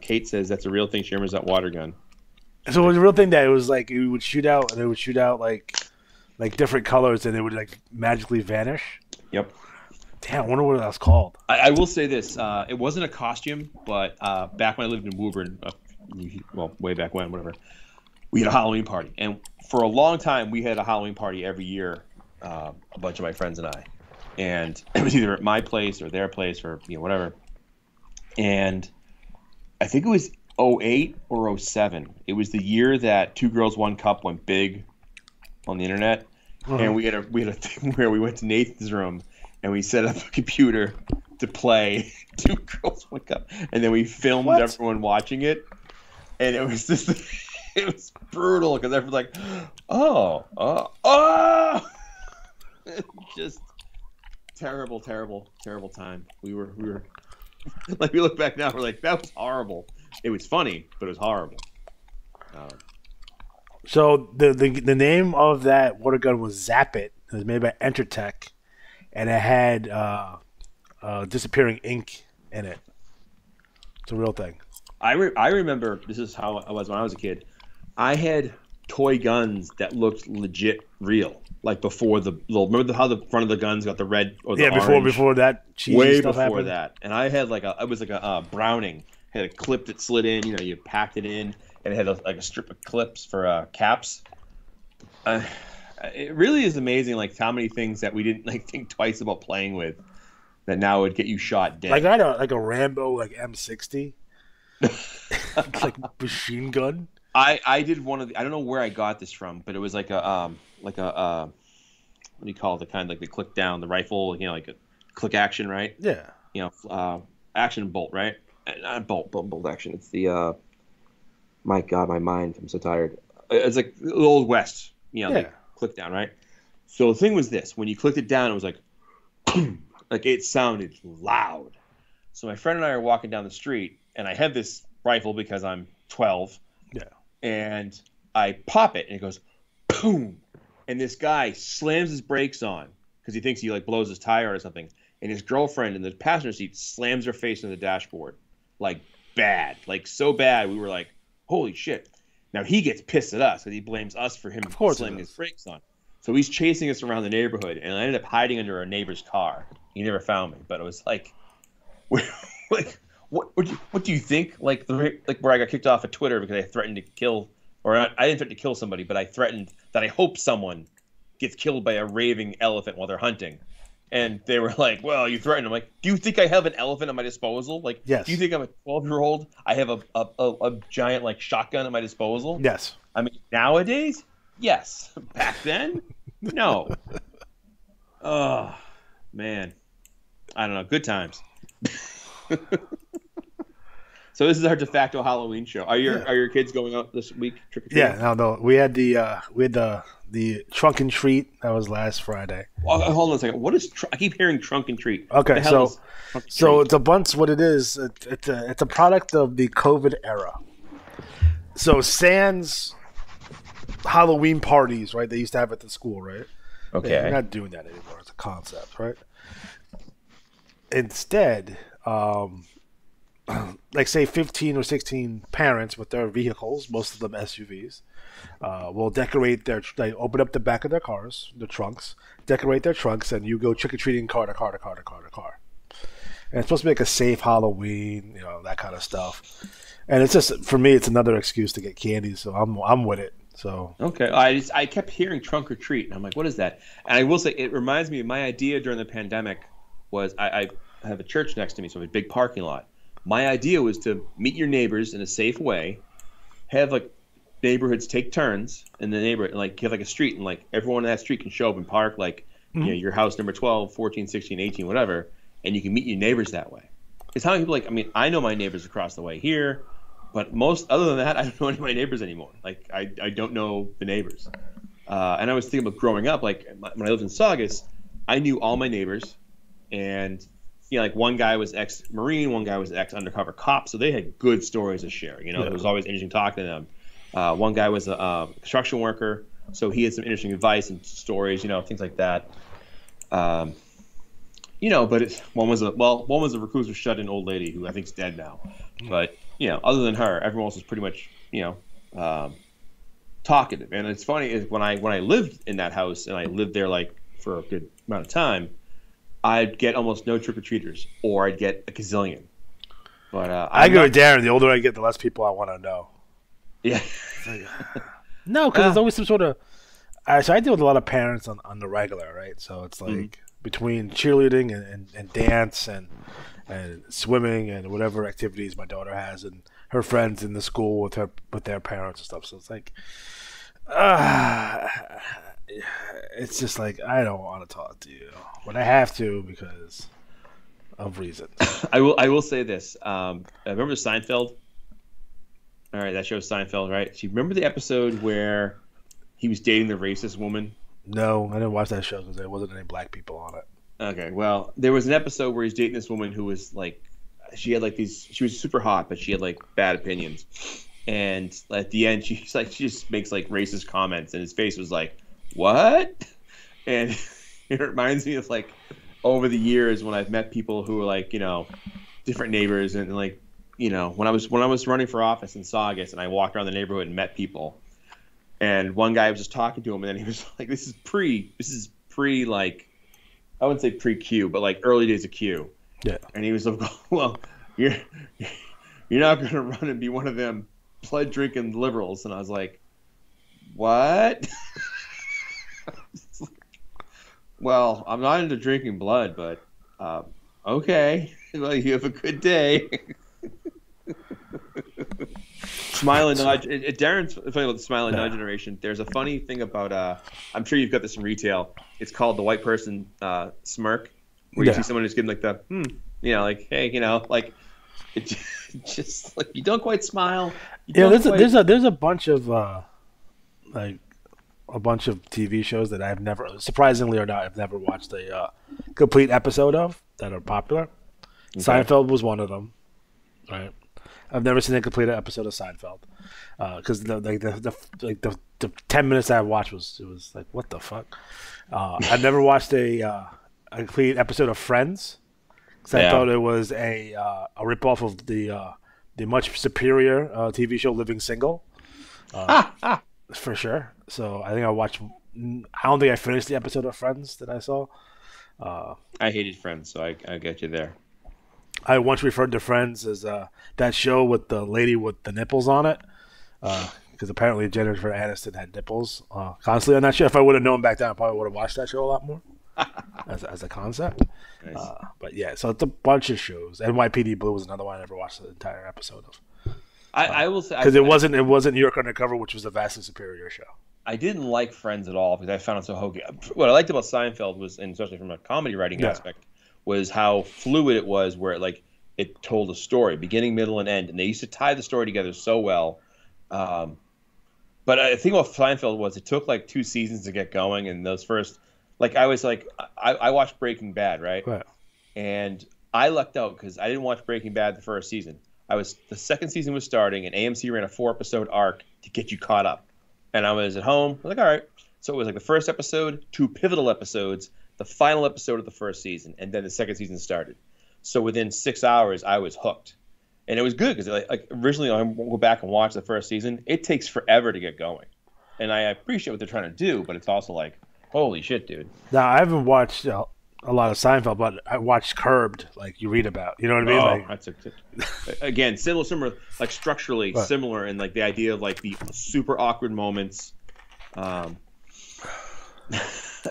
Kate says that's a real thing. She remembers that water gun. So it was a real thing that it was like it would shoot out, and it would shoot out like different colors, and it would like magically vanish. Yep. Damn, I wonder what that's called. I will say this: it wasn't a costume, but back when I lived in Woburn, way back when, whatever, we had a Halloween party, and for a long time we had a Halloween party every year. A bunch of my friends and I, and it was either at my place or their place or whatever. And I think it was 2008 or 2007. It was the year that Two Girls One Cup went big on the internet, and we had a thing where we went to Nathan's room and we set up a computer to play Two Girls One Cup, and then we filmed everyone watching it, and it was just it was brutal because everyone's like, oh, just terrible time. We were like, we look back now, we're like, that was horrible. It was funny, but it was horrible. So the name of that water gun was Zap-It. It was made by Entertech, and it had disappearing ink in it. It's a real thing. I remember, this is how I was when I was a kid. I had toy guns that looked legit real. Like before remember how the front of the guns got the red or the orange? before that cheesy way stuff before happened. That. And I had it was like a Browning. Had a clip that slid in. You packed it in, and it had a strip of clips for caps. It really is amazing, like how many things that we didn't think twice about playing with, that now would get you shot dead. Like I had a Rambo M60, like machine gun. I did one of the, I don't know where I got this from, but it was like a what do you call it? The kind of like the click down, the rifle, like a click action, right? Yeah. Action bolt, right? Not bolt action. It's the my God, my mind. I'm so tired. It's like the Old West, like click down, right? So the thing was this: when you clicked it down, it was like, like it sounded loud. So my friend and I are walking down the street, and I had this rifle because I'm 12. Yeah. And I pop it, and it goes, boom. And this guy slams his brakes on because he thinks he like blows his tire or something. And his girlfriend in the passenger seat slams her face into the dashboard, like bad, like so bad. We were like, holy shit. Now he gets pissed at us because he blames us for him slamming his brakes on. So he's chasing us around the neighborhood, and I ended up hiding under a neighbor's car. He never found me, but it was like, like, what do you think? Like where I got kicked off of Twitter because I threatened to kill, or I didn't threaten to kill somebody, but I threatened that I hope someone gets killed by a raving elephant while they're hunting. And they were like, well, you threatened. I'm like, do you think I have an elephant at my disposal? Like, yes. Do you think I'm a 12-year-old? I have a giant like shotgun at my disposal? Yes. I mean, nowadays, yes. Back then, no. Oh, man. I don't know. Good times. So this is our de facto Halloween show. Are your kids going out this week trick or treating? Yeah, no. We had the trunk and treat that was last Friday. Well, hold on a second. What is I keep hearing trunk and treat? Okay, so it's a bunch. What it is, it's a product of the COVID era. So sans Halloween parties, right? They used to have at the school, right? Okay, they're not doing that anymore. It's a concept, right? Instead, like say 15 or 16 parents with their vehicles, most of them SUVs, will decorate they open up the back of their cars, the trunks, decorate their trunks, and you go trick-or-treating car to car to car to car to car. And it's supposed to be like a safe Halloween, that kind of stuff. And it's just, for me, it's another excuse to get candy, so I'm with it. So okay, I kept hearing trunk or treat, and I'm like, what is that? And I will say, it reminds me of my idea during the pandemic was I have a church next to me, so I have a big parking lot. My idea was to meet your neighbors in a safe way, have like neighborhoods take turns in the neighborhood, and like have like a street, and like everyone in that street can show up and park like your house number 12, 14, 16, 18, whatever, and you can meet your neighbors that way. Because how many people I know my neighbors across the way here, but other than that, I don't know any of my neighbors anymore. Like I don't know the neighbors. And I was thinking about growing up, like when I lived in Saugus, I knew all my neighbors, and like one guy was ex-Marine, one guy was ex-undercover cop, so they had good stories to share. It was always interesting talking to them. One guy was a construction worker, so he had some interesting advice and stories, things like that. But one was a reclusive, shut-in old lady who I think is dead now. But other than her, everyone else was pretty much talkative. And it's funny is when I lived in that house and I lived there like for a good amount of time, I'd get almost no trick-or-treaters, or I'd get a gazillion. But I agree with Darren. The older I get, the less people I want to know. Yeah. No, because there's always some sort of. So I deal with a lot of parents on the regular, right? So it's like between cheerleading and dance and swimming and whatever activities my daughter has, and her friends in the school with their parents and stuff. So it's like, it's just like I don't want to talk to you, but I have to because of reasons. I will say this. I remember Seinfeld. All right, that show Seinfeld, right? Do you remember the episode where he was dating the racist woman? No, I didn't watch that show because there wasn't any black people on it. Okay, well, there was an episode where he's dating this woman who was like, she was super hot, but she had like bad opinions. And at the end, she just makes like racist comments, and his face was like, "What?" And it reminds me of like over the years when I've met people who are like, different neighbors, and like, when I was running for office in Saugus, and I walked around the neighborhood and met people, and one guy was just talking to him, and then he was like, "This is pre like, I wouldn't say pre-Q, but like early days of Q." Yeah. And he was like, "Well, you're not going to run and be one of them blood drinking liberals." And I was like, "What?" Well, I'm not into drinking blood, but okay. Well, you have a good day. Smile and Nudge. Darren's funny about the Smile and Nudge generation. There's a funny thing about. I'm sure you've got this in retail. It's called the white person smirk, where you see someone who's giving like the like hey, like it just like you don't quite smile. There's a bunch of like a bunch of TV shows that I've never, surprisingly or not, I've never watched a complete episode of that are popular. Okay. Seinfeld was one of them, right? I've never seen a complete episode of Seinfeld because the 10 minutes I watched was like, what the fuck? I've never watched a complete episode of Friends because I thought it was a ripoff of the much superior TV show Living Single, for sure. So I think I watched. I don't think I finished the episode of Friends that I saw. I hated Friends, so I get you there. I once referred to Friends as that show with the lady with the nipples on it, because apparently Jennifer Aniston had nipples constantly on that show. If I would have known back then, I probably would have watched that show a lot more as a concept. Nice. But yeah, so it's a bunch of shows. NYPD Blue was another one I never watched the entire episode of. I will say because it wasn't New York Undercover, which was a vastly superior show. I didn't like Friends at all because I found it so hokey. What I liked about Seinfeld was, and especially from a comedy writing aspect, was how fluid it was, where it told a story, beginning, middle, and end, and they used to tie the story together so well. But I think what Seinfeld was, it took like 2 seasons to get going, and those first, I watched Breaking Bad, right? And I lucked out because I didn't watch Breaking Bad the first season. The second season was starting, and AMC ran a 4-episode arc to get you caught up. And I was at home. I was like, all right. So it was like the first episode, 2 pivotal episodes, the final episode of the first season, and then the second season started. So within 6 hours, I was hooked. And it was good because originally I go back and watch the first season. It takes forever to get going. And I appreciate what they're trying to do, but it's also like, holy shit, dude. Now, I haven't watched a lot of Seinfeld, but I watched Curbed, like you read about. You know what I mean? That's again, similar, like structurally similar in like the idea of like the super awkward moments.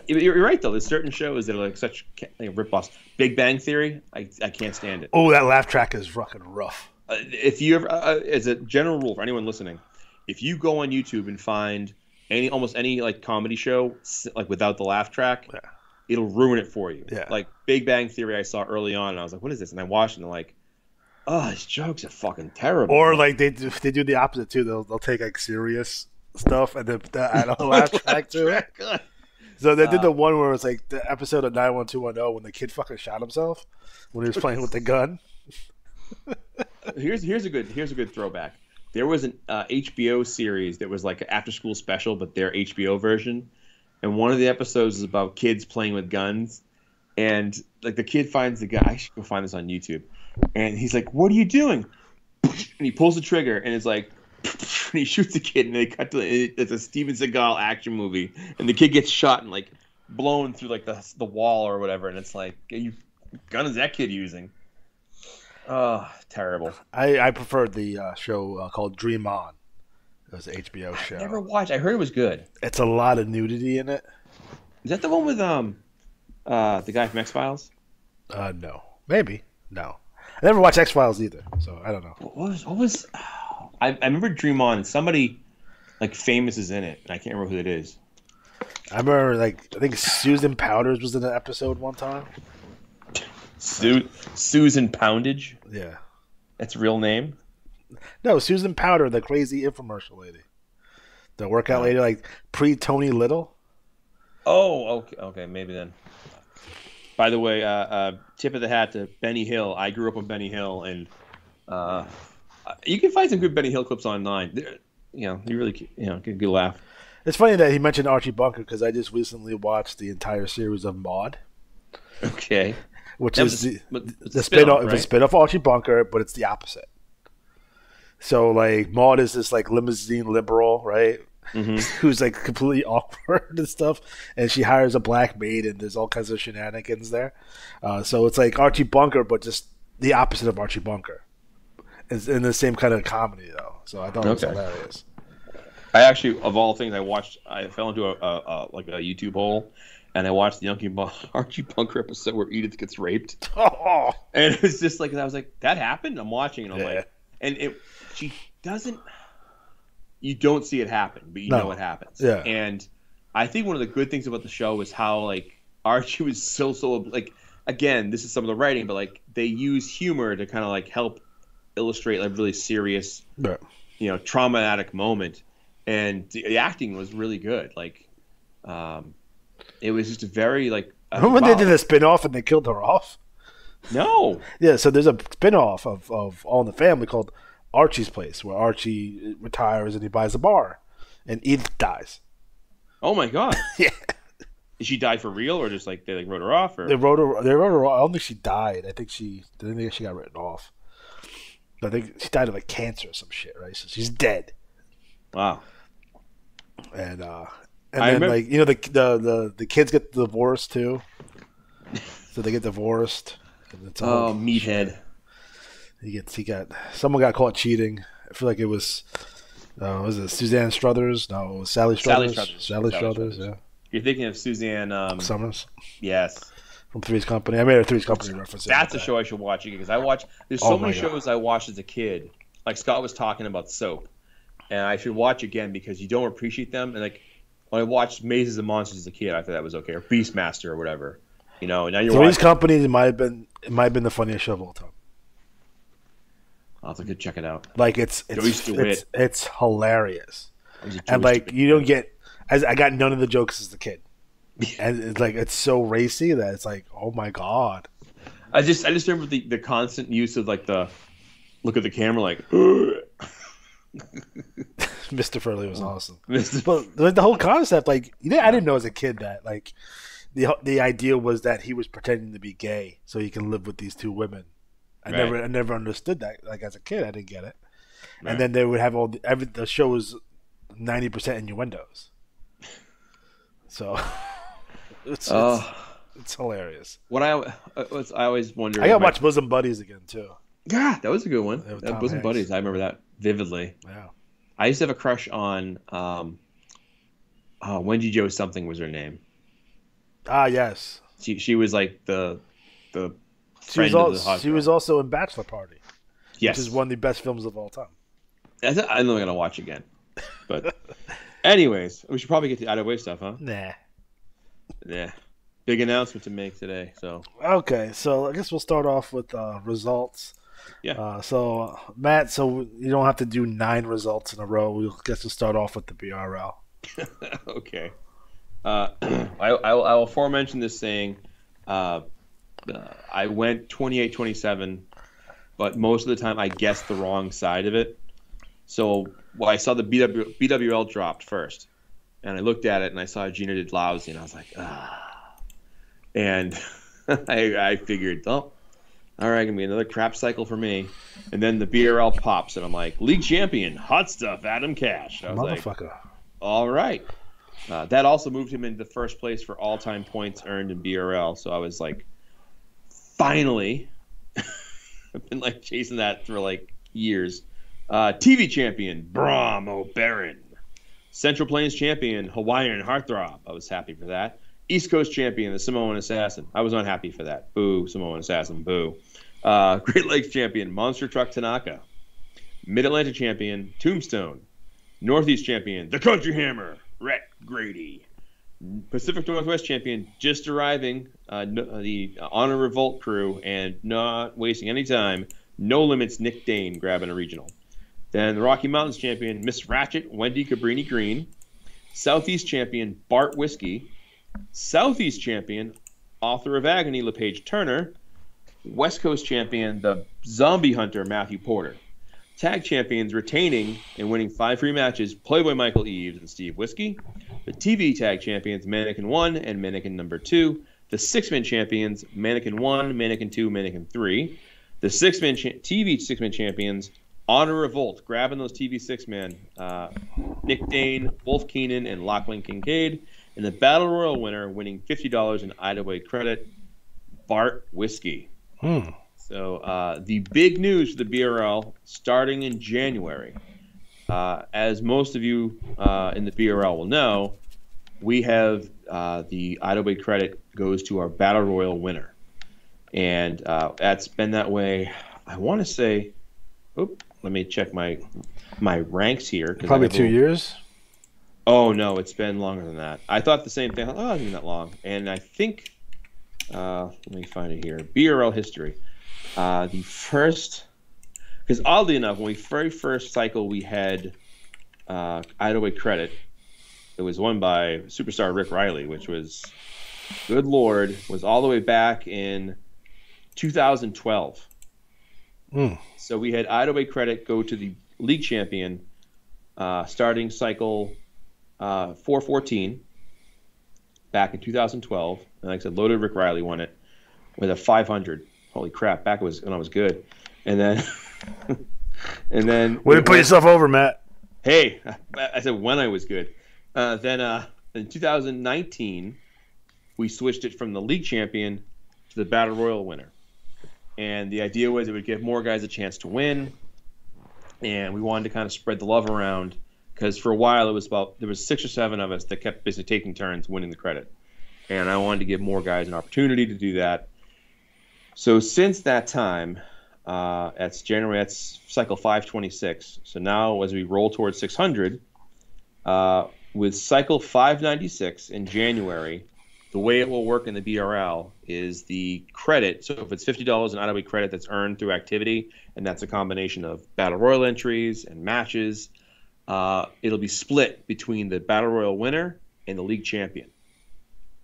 You're right though. There's certain shows that are like such rip-offs. Big Bang Theory, I can't stand it. Oh, that laugh track is fucking rough. If you ever, as a general rule for anyone listening, if you go on YouTube and find almost any like comedy show like without the laugh track. Yeah. It'll ruin it for you. Yeah. Like Big Bang Theory I saw early on, and I was like, what is this? And I watched it, and I'm like, oh, these jokes are fucking terrible. Or like they do the opposite, too. They'll take like serious stuff and then add a laugh track to it. So they did the one where it's like the episode of 91210 when the kid fucking shot himself when he was playing with the gun. Here's a good throwback. There was an HBO series that was like an after-school special, but their HBO version. And one of the episodes is about kids playing with guns. And like the kid finds the guy. I should go find this on YouTube. And he's like, what are you doing? And he pulls the trigger and it's like, and he shoots the kid. And they cut to it's a Steven Seagal action movie. And the kid gets shot and like blown through like the wall or whatever. And it's like, what gun is that kid using? Oh, terrible. I preferred the show called Dream On. It was an HBO show. I never watched. I heard it was good. It's a lot of nudity in it. Is that the one with the guy from X-Files? No. Maybe. No. I never watched X-Files either, so I don't know. What was I remember Dream On, and somebody like famous is in it, and I can't remember who it is. I remember I think Susan Powders was in an episode one time. Susan Poundage? Yeah. That's a real name? No, Susan Powder, the crazy infomercial lady. The workout lady, like pre-Tony Little. Oh, okay, maybe then. By the way, tip of the hat to Benny Hill. I grew up on Benny Hill, and you can find some good Benny Hill clips online. You really get a good laugh. It's funny that he mentioned Archie Bunker because I just recently watched the entire series of Maude. Okay. Which is the spin-off, right? It's a spin-off of Archie Bunker, but it's the opposite. So, like, Maude is this, like, limousine liberal, right? Mm-hmm. Who's, like, completely awkward and stuff. And she hires a black maid, and there's all kinds of shenanigans there. So it's like Archie Bunker, but just the opposite of Archie Bunker. It's in the same kind of comedy, though. So I thought it was hilarious. I actually, of all things, I fell into a YouTube hole, and I watched the Archie Bunker episode where Edith gets raped. Oh. And it's just like, I was like, that happened? I'm watching, and I'm like, and she doesn't. you don't see it happen, but you know it happens. Yeah. And I think one of the good things about the show is how like Archie was so like, again, this is some of the writing, but like they use humor to kind of like help illustrate like really serious, traumatic moment, and the acting was really good. Like, it was just a very like. Remember when they did a spin-off and they killed her off? No. Yeah, so there's a spin-off of All in the Family called Archie's Place, where Archie retires and he buys a bar, and Edith dies. Oh my god! Yeah. Did she die for real, or just like they like wrote her off? Or? They wrote her off. I don't think she died. I think she got written off. I think she died of like cancer or some shit, right? So she's dead. Wow. And then like the kids get divorced too. So they get divorced. And it's all meathead. Someone got caught cheating. I feel like it was it Suzanne Struthers? No, it was Sally Struthers. Sally Struthers. Yeah. You're thinking of Suzanne Summers. Yes. From Three's Company. I made a Three's Company reference. That's a show I should watch again, because there's so many shows I watched as a kid. Like Scott was talking about Soap, and I should watch again because you don't appreciate them. And like when I watched Mazes and Monsters as a kid, I thought that was okay, or Beastmaster or whatever. You know, and now you're Three's Company. It might have been the funniest show of all time. I'll have to go check it out. Like it's hilarious, and like you don't get. I got none of the jokes as a kid. And it's like it's so racy that it's like, oh my god. I just remember the constant use of like the look at the camera like Mr. Furley was awesome. But like the whole concept, like I didn't know as a kid that like the idea was that he was pretending to be gay so he can live with these two women. I never understood that. Like as a kid, I didn't get it. Right. And then they would have the show was 90% innuendos. So. It's hilarious. What I always wonder. I gotta watch Bosom Buddies again too. Yeah, that was a good one. Bosom Buddies, I remember that vividly. Yeah. I used to have a crush on Wendy Jo something was her name. Ah, yes. She was like the friend of the hot girl. She was also in Bachelor Party. Yes, which is one of the best films of all time. I'm not gonna watch again. But anyways, we should probably get the out of way stuff, huh? Nah. Yeah, big announcement to make today. So okay, so I guess we'll start off with results. Yeah. So Matt, so you don't have to do 9 results in a row. We'll get to start off with the BRL. Okay. I will aforemention this saying. I went 28-27, but most of the time I guessed the wrong side of it. So I saw the BWL dropped first. And I looked at it and I saw Gina did lousy, and I was like, ah. And I figured, oh, all right, gonna be another crap cycle for me. And then the BRL pops, and I'm like, league champion, hot stuff, Adam Cash. I was motherfucker. Like, all right. That also moved him into first place for all-time points earned in BRL. So I was like, finally. I've been like chasing that for like years. TV champion, Bram O'Barron. Central Plains champion, Hawaiian Heartthrob. I was happy for that. East Coast champion, the Samoan Assassin. I was unhappy for that. Boo, Samoan Assassin, boo. Great Lakes champion, Monster Truck Tanaka. Mid-Atlantic champion, Tombstone. Northeast champion, the Country Hammer, Rhett Grady. Pacific Northwest champion, just arriving, the Honor Revolt crew, and not wasting any time, No Limits Nick Dane grabbing a regional. Then the Rocky Mountains champion, Miss Ratchet, Wendy Cabrini Green. Southeast champion, Bart Whiskey. Southeast champion, author of Agony, LePage Turner. West Coast champion, the Zombie Hunter, Matthew Porter. Tag champions retaining and winning 5 free matches, Playboy Michael Eaves and Steve Whiskey. The TV tag champions, Mannequin 1 and Mannequin number 2. The 6-man champions, Mannequin 1, Mannequin 2, Mannequin 3. The TV 6-man champions, Honor Revolt, grabbing those TV 6-man, Nick Dane, Wolf Keenan, and Lachlan Kincaid. And the Battle Royal winner, winning $50 in Idaway credit, Bart Whiskey. So the big news for the BRL starting in January. As most of you in the BRL will know, we have the Idaway credit goes to our Battle Royal winner. And that's been that way, I want to say, let me check my ranks here. Probably 2 years. Oh no, it's been longer than that. I thought the same thing. Oh, it's been that long. And I think, let me find it here. BRL history. The first, because oddly enough, when we very first cycle, we had Idleway Credit. It was won by superstar Rick Riley, which was, good Lord, was all the way back in 2012. So we had Idleway Credit go to the league champion starting cycle 414 back in 2012. And like I said, Loaded Rick Riley won it with a 500. Holy crap, back when I was good. And then... and then... Way to put yourself over, Matt. Hey, I said when I was good. Then in 2019, we switched it from the league champion to the Battle Royal winner. And the idea was it would give more guys a chance to win. And we wanted to kind of spread the love around because for a while there was 6 or 7 of us that kept basically taking turns winning the credit. And I wanted to give more guys an opportunity to do that. So since that time, that's January, that's cycle 526. So now as we roll towards 600, with cycle 596 in January, the way it will work in the BRL is the credit. So if it's $50 in Idleway credit that's earned through activity, and that's a combination of Battle Royal entries and matches, it'll be split between the Battle Royal winner and the league champion.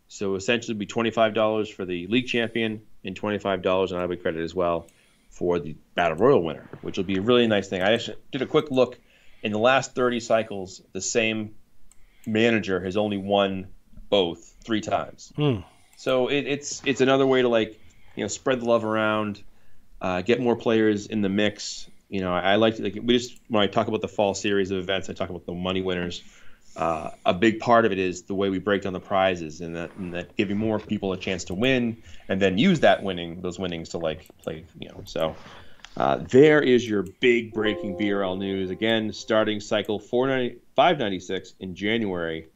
So essentially it'll be $25 for the league champion and $25 in Idleway credit as well for the Battle Royal winner, which will be a really nice thing. I actually did a quick look. In the last 30 cycles, the same manager has only won both 3 times. So it's another way to spread the love around, get more players in the mix. I like to, when I talk about the fall series of events, I talk about the money winners. A big part of it is the way we break down the prizes and that giving more people a chance to win and then use those winnings to play. So there is your big breaking BRL news. Again, starting cycle 596 in January,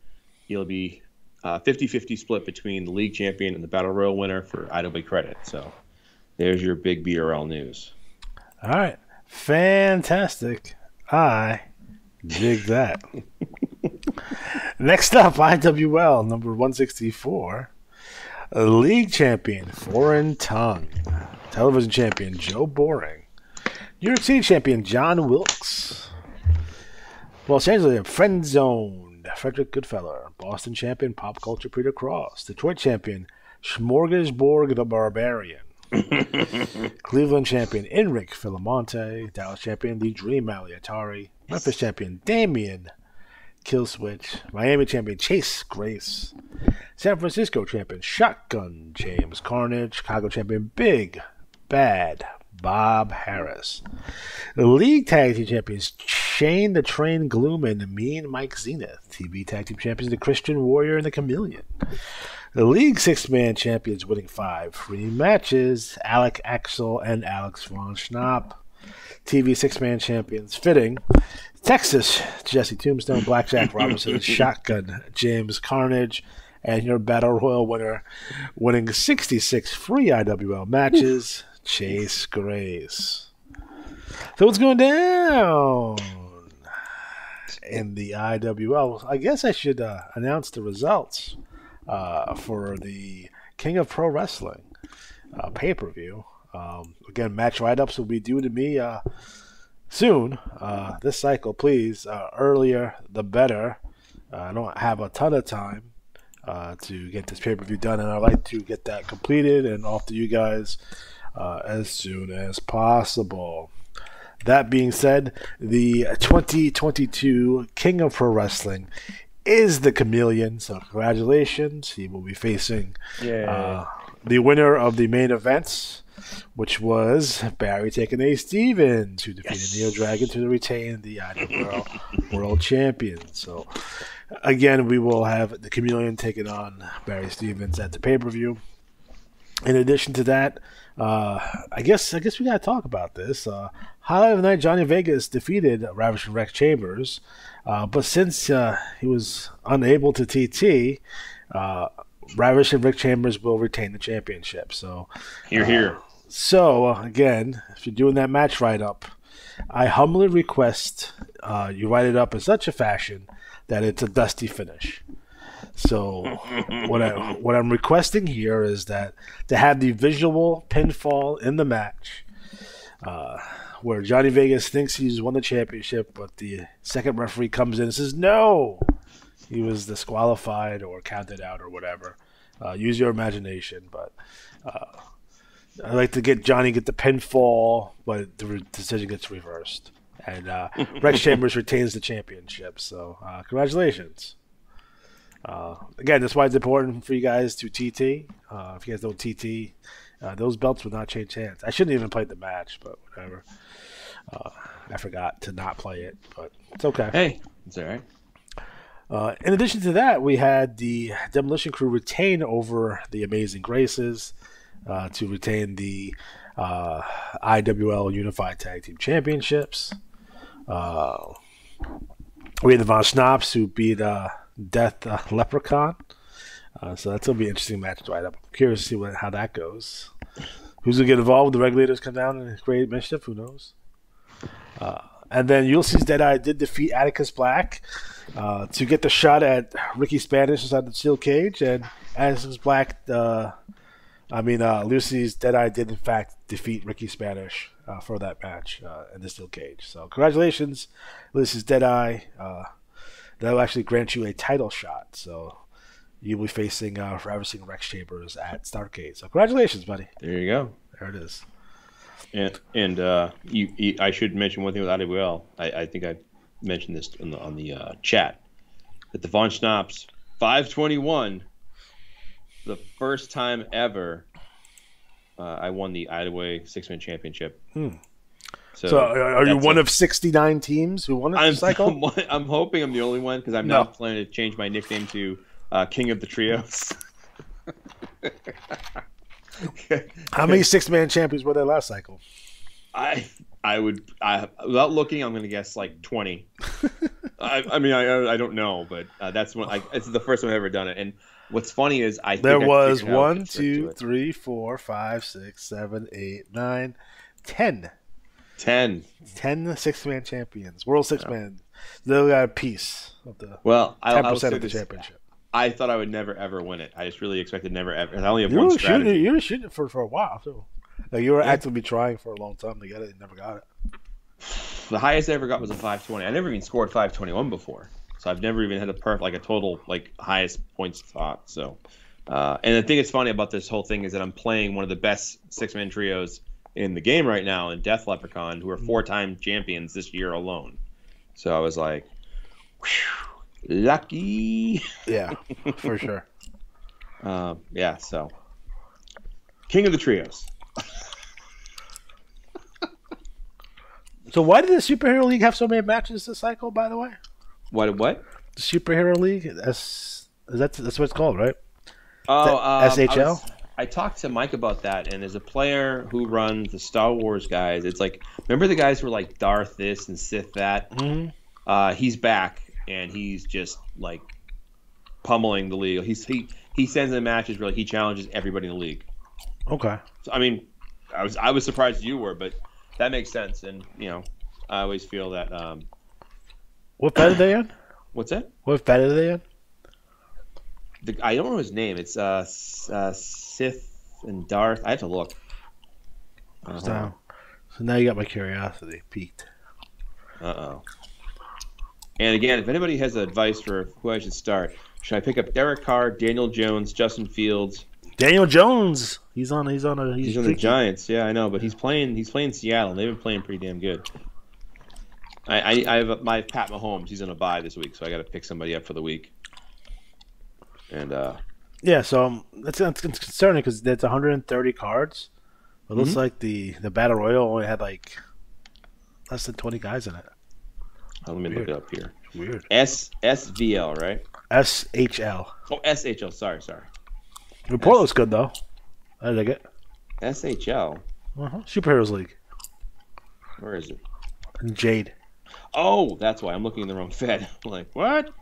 it'll be 50-50 split between the league champion and the Battle Royal winner for Idleway credit. So there's your big BRL news. All right. Fantastic. I dig that. Next up, IWL number 164. League champion, Foreign Tongue. Television champion, Joe Boring. New York City champion, John Wilkes. Los Angeles, Friend Zoned, Frederick Goodfeller. Boston champion, Pop Culture, Peter Cross. Detroit champion, Smorgasborg the Barbarian. Cleveland champion, Enric Philamonte. Dallas champion, The Dream Ali Atari. Memphis champion, Damien Killswitch. Miami champion, Chase Grace. San Francisco champion, Shotgun James Carnage. Chicago champion, Big Bad Bob Harris. The league tag team champions, Shane the Train Gloom and Mean Mike Zenith. TV tag team champions, the Christian Warrior and the Chameleon. The league 6-man champions winning 5 free matches, Alec Axel and Alex von Schnapp. TV 6-man champions fitting, Texas, Jesse Tombstone, Blackjack Robinson, Shotgun James Carnage, and your Battle Royal winner winning 66 free IWL matches, Chase Grace. So what's going down in the IWL? I guess I should announce the results for the King of Pro Wrestling pay-per-view. Again, match write-ups will be due to me soon. This cycle, please. Earlier, the better. I don't have a ton of time to get this pay-per-view done, and I'd like to get that completed and off to you guys as soon as possible. That being said, the 2022 King of Pro Wrestling is the Chameleon, so congratulations. He will be facing the winner of the main events, which was Barry taking A. Stevens, who defeated Neo Dragon to retain the IWL World Champion. So, again, we will have the Chameleon taking on Barry Stevens at the pay-per-view. In addition to that, I guess we got to talk about this. Highlight of the night, Johnny Vegas defeated Ravishing Rex Chambers, but since he was unable to TT, Ravishing Rick Chambers will retain the championship. So here. So, again, if you're doing that match write-up, I humbly request you write it up in such a fashion that it's a dusty finish. So what I'm requesting here is that to have the visual pinfall in the match, where Johnny Vegas thinks he's won the championship, but the second referee comes in and says no, he was disqualified or counted out or whatever. Use your imagination, but I'd like to get Johnny get the pinfall, but the decision gets reversed, and Rex Chambers retains the championship. So congratulations. Again, that's why it's important for you guys to TT. If you guys don't TT, those belts would not change hands. I shouldn't even play the match, but whatever. I forgot to not play it, but it's okay. Hey, it's all right. In addition to that, we had the Demolition Crew retain over the Amazing Graces to retain the IWL Unified Tag Team Championships. We had the Von Schnaps who beat Death Leprechaun. So that's going to be an interesting match to write up. I'm curious to see how that goes. Who's going to get involved? The Regulators come down and create mischief? Who knows? And then Ulysses Deadeye did defeat Atticus Black to get the shot at Ricky Spanish inside the steel cage. And Atticus Black, Ulysses Deadeye did in fact defeat Ricky Spanish for that match in the steel cage. So congratulations, Ulysses Deadeye. That'll actually grant you a title shot. So you'll be facing Ravishing Rex Chambers at Starrcade. So congratulations, buddy. There you go. There it is. And I should mention one thing with IWL. I think I mentioned this on the chat that the Von Schnaps 521, the first time ever I won the IWA 6-man championship. So are you one of 69 teams who won this cycle? I'm hoping I'm the only one because I'm now planning to change my nickname to King of the Trios. How many 6-man champions were there last cycle? I without looking, I'm going to guess like 20. I don't know, but that's when it's the first time I've ever done it. And what's funny is there was 1, 2, 3, 4, 5, 6, 7, 8, 9, 10. 10 6-man champions, world 6-man. They got a piece of the 10% of the championship. I thought I would never ever win it. I just really expected never ever. I only have one strategy. You were shooting for a while too. Like you were actively trying for a long time to get it. You never got it. The highest I ever got was a 520. I never even scored 521 before, so I've never even had a total highest points thought. So, and the thing that's funny about this whole thing is that I'm playing one of the best 6-man trios in the game right now in Death Leprechaun, who are 4-time champions this year alone. So I was like, whew, lucky. Yeah, for sure. So King of the Trios. So why did the Superhero League have so many matches this cycle, by the way? What? The Superhero League? That's what it's called, right? Oh, SHL? I talked to Mike about that, and there's a player who runs the Star Wars guys. It's like, remember the guys who were like Darth this and Sith that? Mm-hmm. He's back, and he's just like pummeling the league. He sends in matches where he challenges everybody in the league. Okay. So I mean, I was surprised you were, but that makes sense. And I always feel that. What fed are they in? What's that? What fed are they in? I don't know his name. It's Sith and Darth. I have to look. So now you got my curiosity piqued. And again, if anybody has advice for who I should start, should I pick up Derek Carr, Daniel Jones, Justin Fields? Daniel Jones. He's on the Giants. Yeah, I know, but he's playing Seattle. And they've been playing pretty damn good. I have my Pat Mahomes. He's on a bye this week, so I got to pick somebody up for the week. And so that's concerning because that's 130 cards. It looks like the Battle Royal only had like less than 20 guys in it. Let me look it up here. Weird. SVL, right? SHL. Oh, SHL. Sorry. The report looks good though. I like it. SHL. Superheroes League. Where is it? Jade. Oh, that's why I'm looking in the wrong Fed. I'm like, what?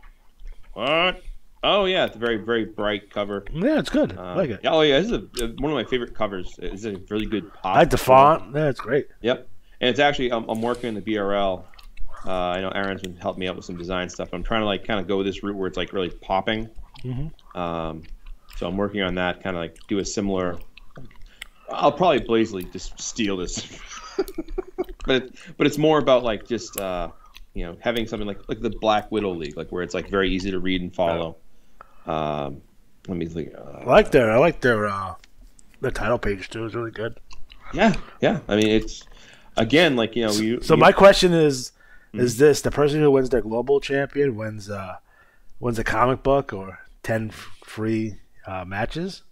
Oh yeah, it's a very, very bright cover. Yeah, it's good. I like it. Oh yeah, this is one of my favorite covers. It's a really good pop. I like the font. Yeah, it's great. Yep. And it's actually I'm working in the BRL. I know Aaron's been helping me out with some design stuff. I'm trying to like kind of go this route where it's like really popping. So I'm working on that, kind of like do a similar. I'll probably blazely just steal this, but it's more about like just having something like the Black Widow League, like where it's like very easy to read and follow. Let me think. I like their title page too. It's really good. Yeah. I mean, it's again like my question is this the person who wins their global champion wins a comic book or 10 free matches?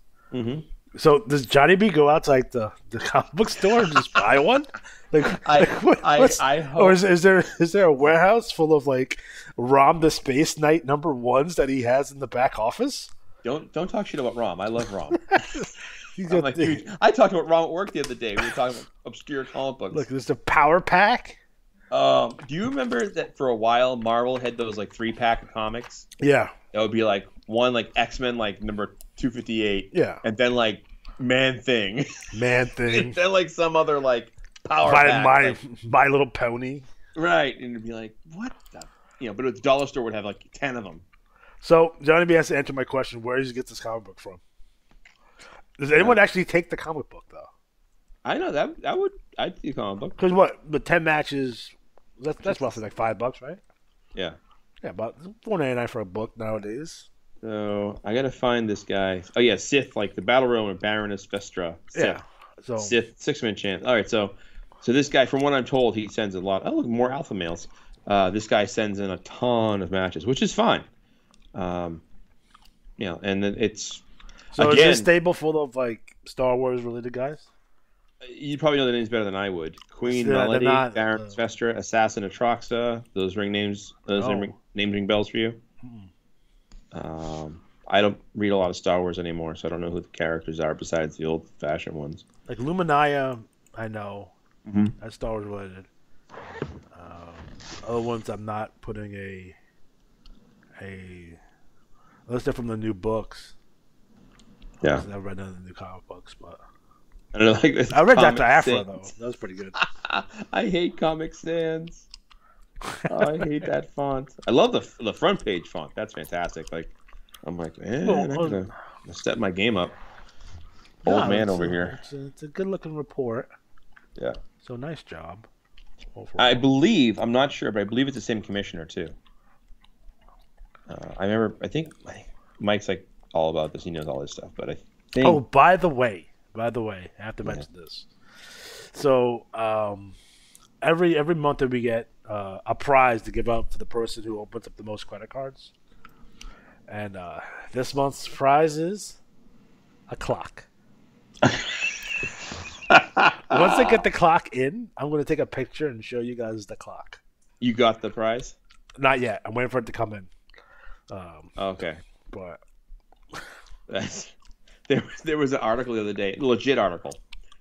So does Johnny B go out to like the comic book store and just buy one? I hope. Or is there a warehouse full of like Rom the Space Knight #1s that he has in the back office? Don't talk shit about Rom. I love Rom. I talked about Rom at work the other day. We were talking about obscure comic books. Look, there's the Power Pack. Do you remember that for a while Marvel had those like 3-pack of comics? Yeah. That would be like one like X-Men like number 258. Yeah. And then like Man Thing. And then like some other like Power Pack. My Little Pony. Right. And it'd be like, what the but the dollar store would have like 10 of them. So Johnny B has to answer my question, where does he get this comic book from? Does anyone actually take the comic book though? I know I'd see a comic book. Because what? But 10 matches, that's roughly like $5, right? Yeah. Yeah, about $4.99 for a book nowadays. So I gotta find this guy. Oh yeah, Sith, like the Battle Royal Baroness Vestra. Sith. Yeah. So Sith 6-man chance. All right, so this guy, from what I'm told, he sends a lot. Oh, look, more alpha males. This guy sends in a ton of matches, which is fine. And then it's. So again, is this stable full of like Star Wars related guys? You'd probably know the names better than I would. Queen Melody, Baroness Vestra, Assassin Atroxa. Those ring names. Names ring bells for you. I don't read a lot of Star Wars anymore, so I don't know who the characters are besides the old-fashioned ones. Like Luminaya, I know. That's Star Wars related. Other ones I'm not putting unless they're from the new books. Yeah. I've never read none of the new comic books, but I don't know. Like I read Dr. Aphra though. That was pretty good. I hate Comic Sans. I hate that font. I love the front page font. That's fantastic. Like, I'm like, man, I'm gonna step my game up. Old man over here. It's a good looking report. Yeah. So nice job. Overall. I believe, I'm not sure, but I believe it's the same commissioner too. I think Mike's like all about this. He knows all this stuff, but I think. Oh, by the way, I have to mention this. So, every month that we get a prize to give out for the person who opens up the most credit cards, and this month's prize is a clock. Once I get the clock in, I'm going to take a picture and show you guys the clock. You got the prize? Not yet. I'm waiting for it to come in. Okay. But there was an article the other day, a legit article,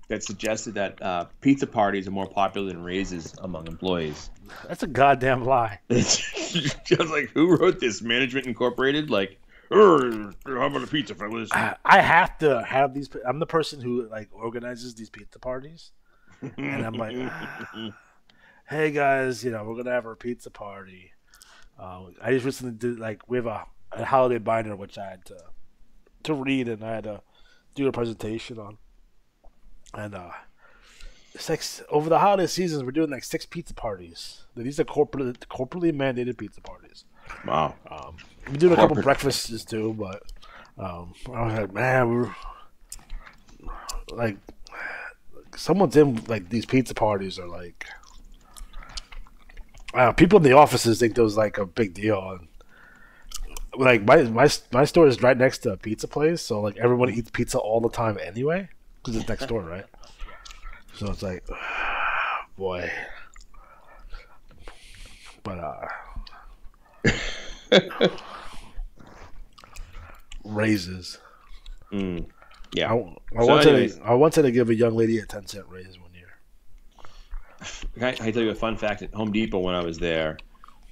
that suggested that pizza parties are more popular than raises among employees. That's a goddamn lie. It's just like, who wrote this? Management Incorporated? Like, how about a pizza fellas? I have to have these. I'm the person who like organizes these pizza parties, and I'm like, hey guys, we're gonna have our pizza party. I just recently did we have a holiday binder which I had to read and I had to do a presentation on, and it's like over the holiday seasons we're doing like 6 pizza parties. These are corporately mandated pizza parties. Wow. We're doing a couple breakfasts too, but I was like, man, we're like, someone's in like these pizza parties are like, people in the offices think there was like a big deal, and like my store is right next to a pizza place, so like everyone eats pizza all the time anyway because it's next door, right? So it's like, boy, but raises. Yeah. I wanted to give a young lady a 10-cent raise one year. I tell you a fun fact. At Home Depot, when I was there,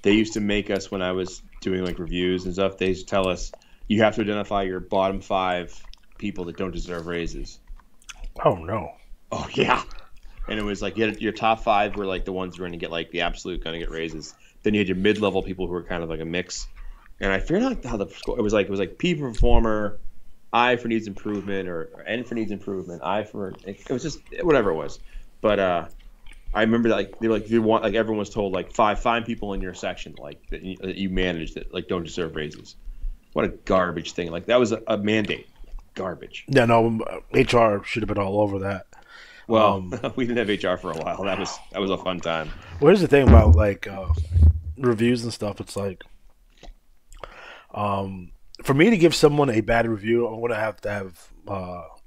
they used to make us, when I was doing like reviews and stuff, they used to tell us you have to identify your bottom 5 people that don't deserve raises. Oh no. Oh yeah. and it was like you had your top 5 were like the ones who were going to get like the absolute going to get raises. Then you had your mid-level people who were kind of like a mix. And I figured out how the score. It was like P for performer, I for needs improvement, or N for needs improvement, I for it was just whatever it was. But I remember that like they were like you want like everyone was told like find people in your section like that you manage that like don't deserve raises. What a garbage thing! Like that was a mandate. Garbage. Yeah, no, HR should have been all over that. Well, we didn't have HR for a while. That was a fun time. Well, here's the thing about like reviews and stuff. It's like, for me to give someone a bad review, I'm gonna have to have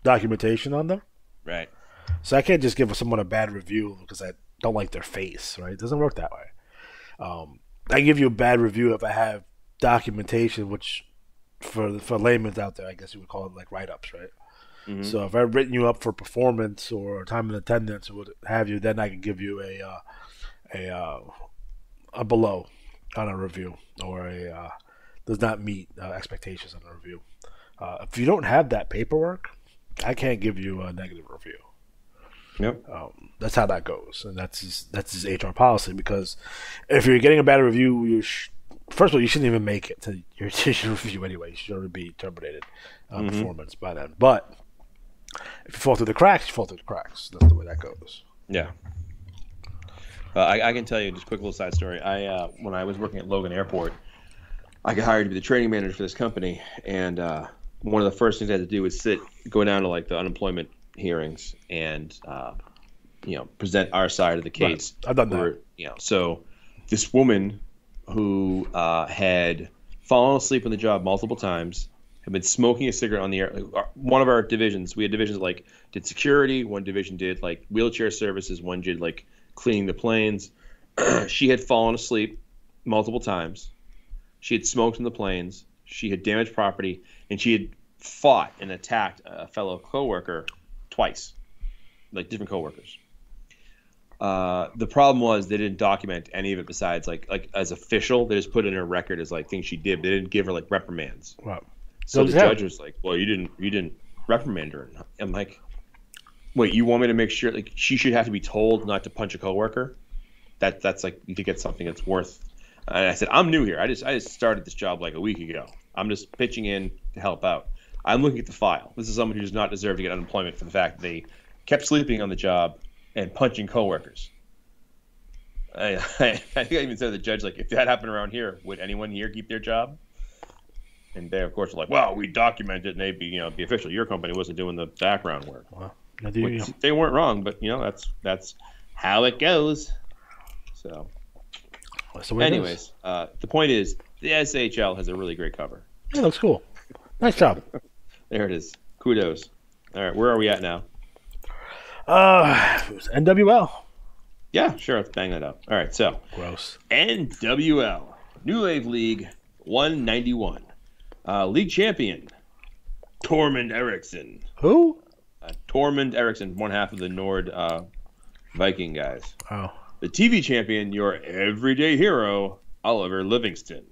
documentation on them. Right. So I can't just give someone a bad review because I don't like their face. Right? It doesn't work that way. I give you a bad review if I have documentation, which for laymen out there, I guess you would call it like write-ups, right? Mm-hmm. So if I've written you up for performance or time and attendance or what have you, then I can give you a below on a review or a does not meet expectations on a review. If you don't have that paperwork, I can't give you a negative review. Yep. That's how that goes, and that's his HR policy. Because if you're getting a bad review, first of all, you shouldn't even make it to your review anyway. You should already be terminated on performance by then. But if you fall through the cracks, you fall through the cracks. That's the way that goes. Yeah. I can tell you just a quick little side story. When I was working at Logan Airport, I got hired to be the training manager for this company, and one of the first things I had to do was go down to like the unemployment hearings and present our side of the case. Right. I've done that. So this woman who had fallen asleep on the job multiple times, had been smoking a cigarette on the air. One of our divisions, we had divisions like did security, one division did like wheelchair services, one did like cleaning the planes. She had fallen asleep multiple times. She had smoked in the planes. She had damaged property, and she had fought and attacked a fellow coworker twice, like different coworkers. The problem was they didn't document any of it besides like as official. They just put it in her record as like things she did. They didn't give her like reprimands. Wow. So the judge was like, "Well, you didn't reprimand her." I'm like, "Wait, you want me to make sure like she should have to be told not to punch a coworker? That's like you could get something that's worth." And I said, "I'm new here. I just started this job like a week ago. I'm just pitching in to help out. I'm looking at the file. This is someone who does not deserve to get unemployment for the fact that they kept sleeping on the job and punching coworkers." I think I even said to the judge, like, if that happened around here, would anyone here keep their job? And they, of course, were like, "Well, we documented, and they'd be official. Your company wasn't doing the background work." Well, they weren't wrong, but that's how it goes. So, anyways, the point is, the SHL has a really great cover. Yeah, looks cool. Nice job. There it is. Kudos. All right, where are we at now? It was NWL. Yeah, sure. Let's bang that up. All right, so gross. NWL, New Wave League 191. League champion, Tormund Eriksson. Who? Tormund Eriksson, one half of the Nord Viking guys. Oh. The TV champion, your everyday hero, Oliver Livingston.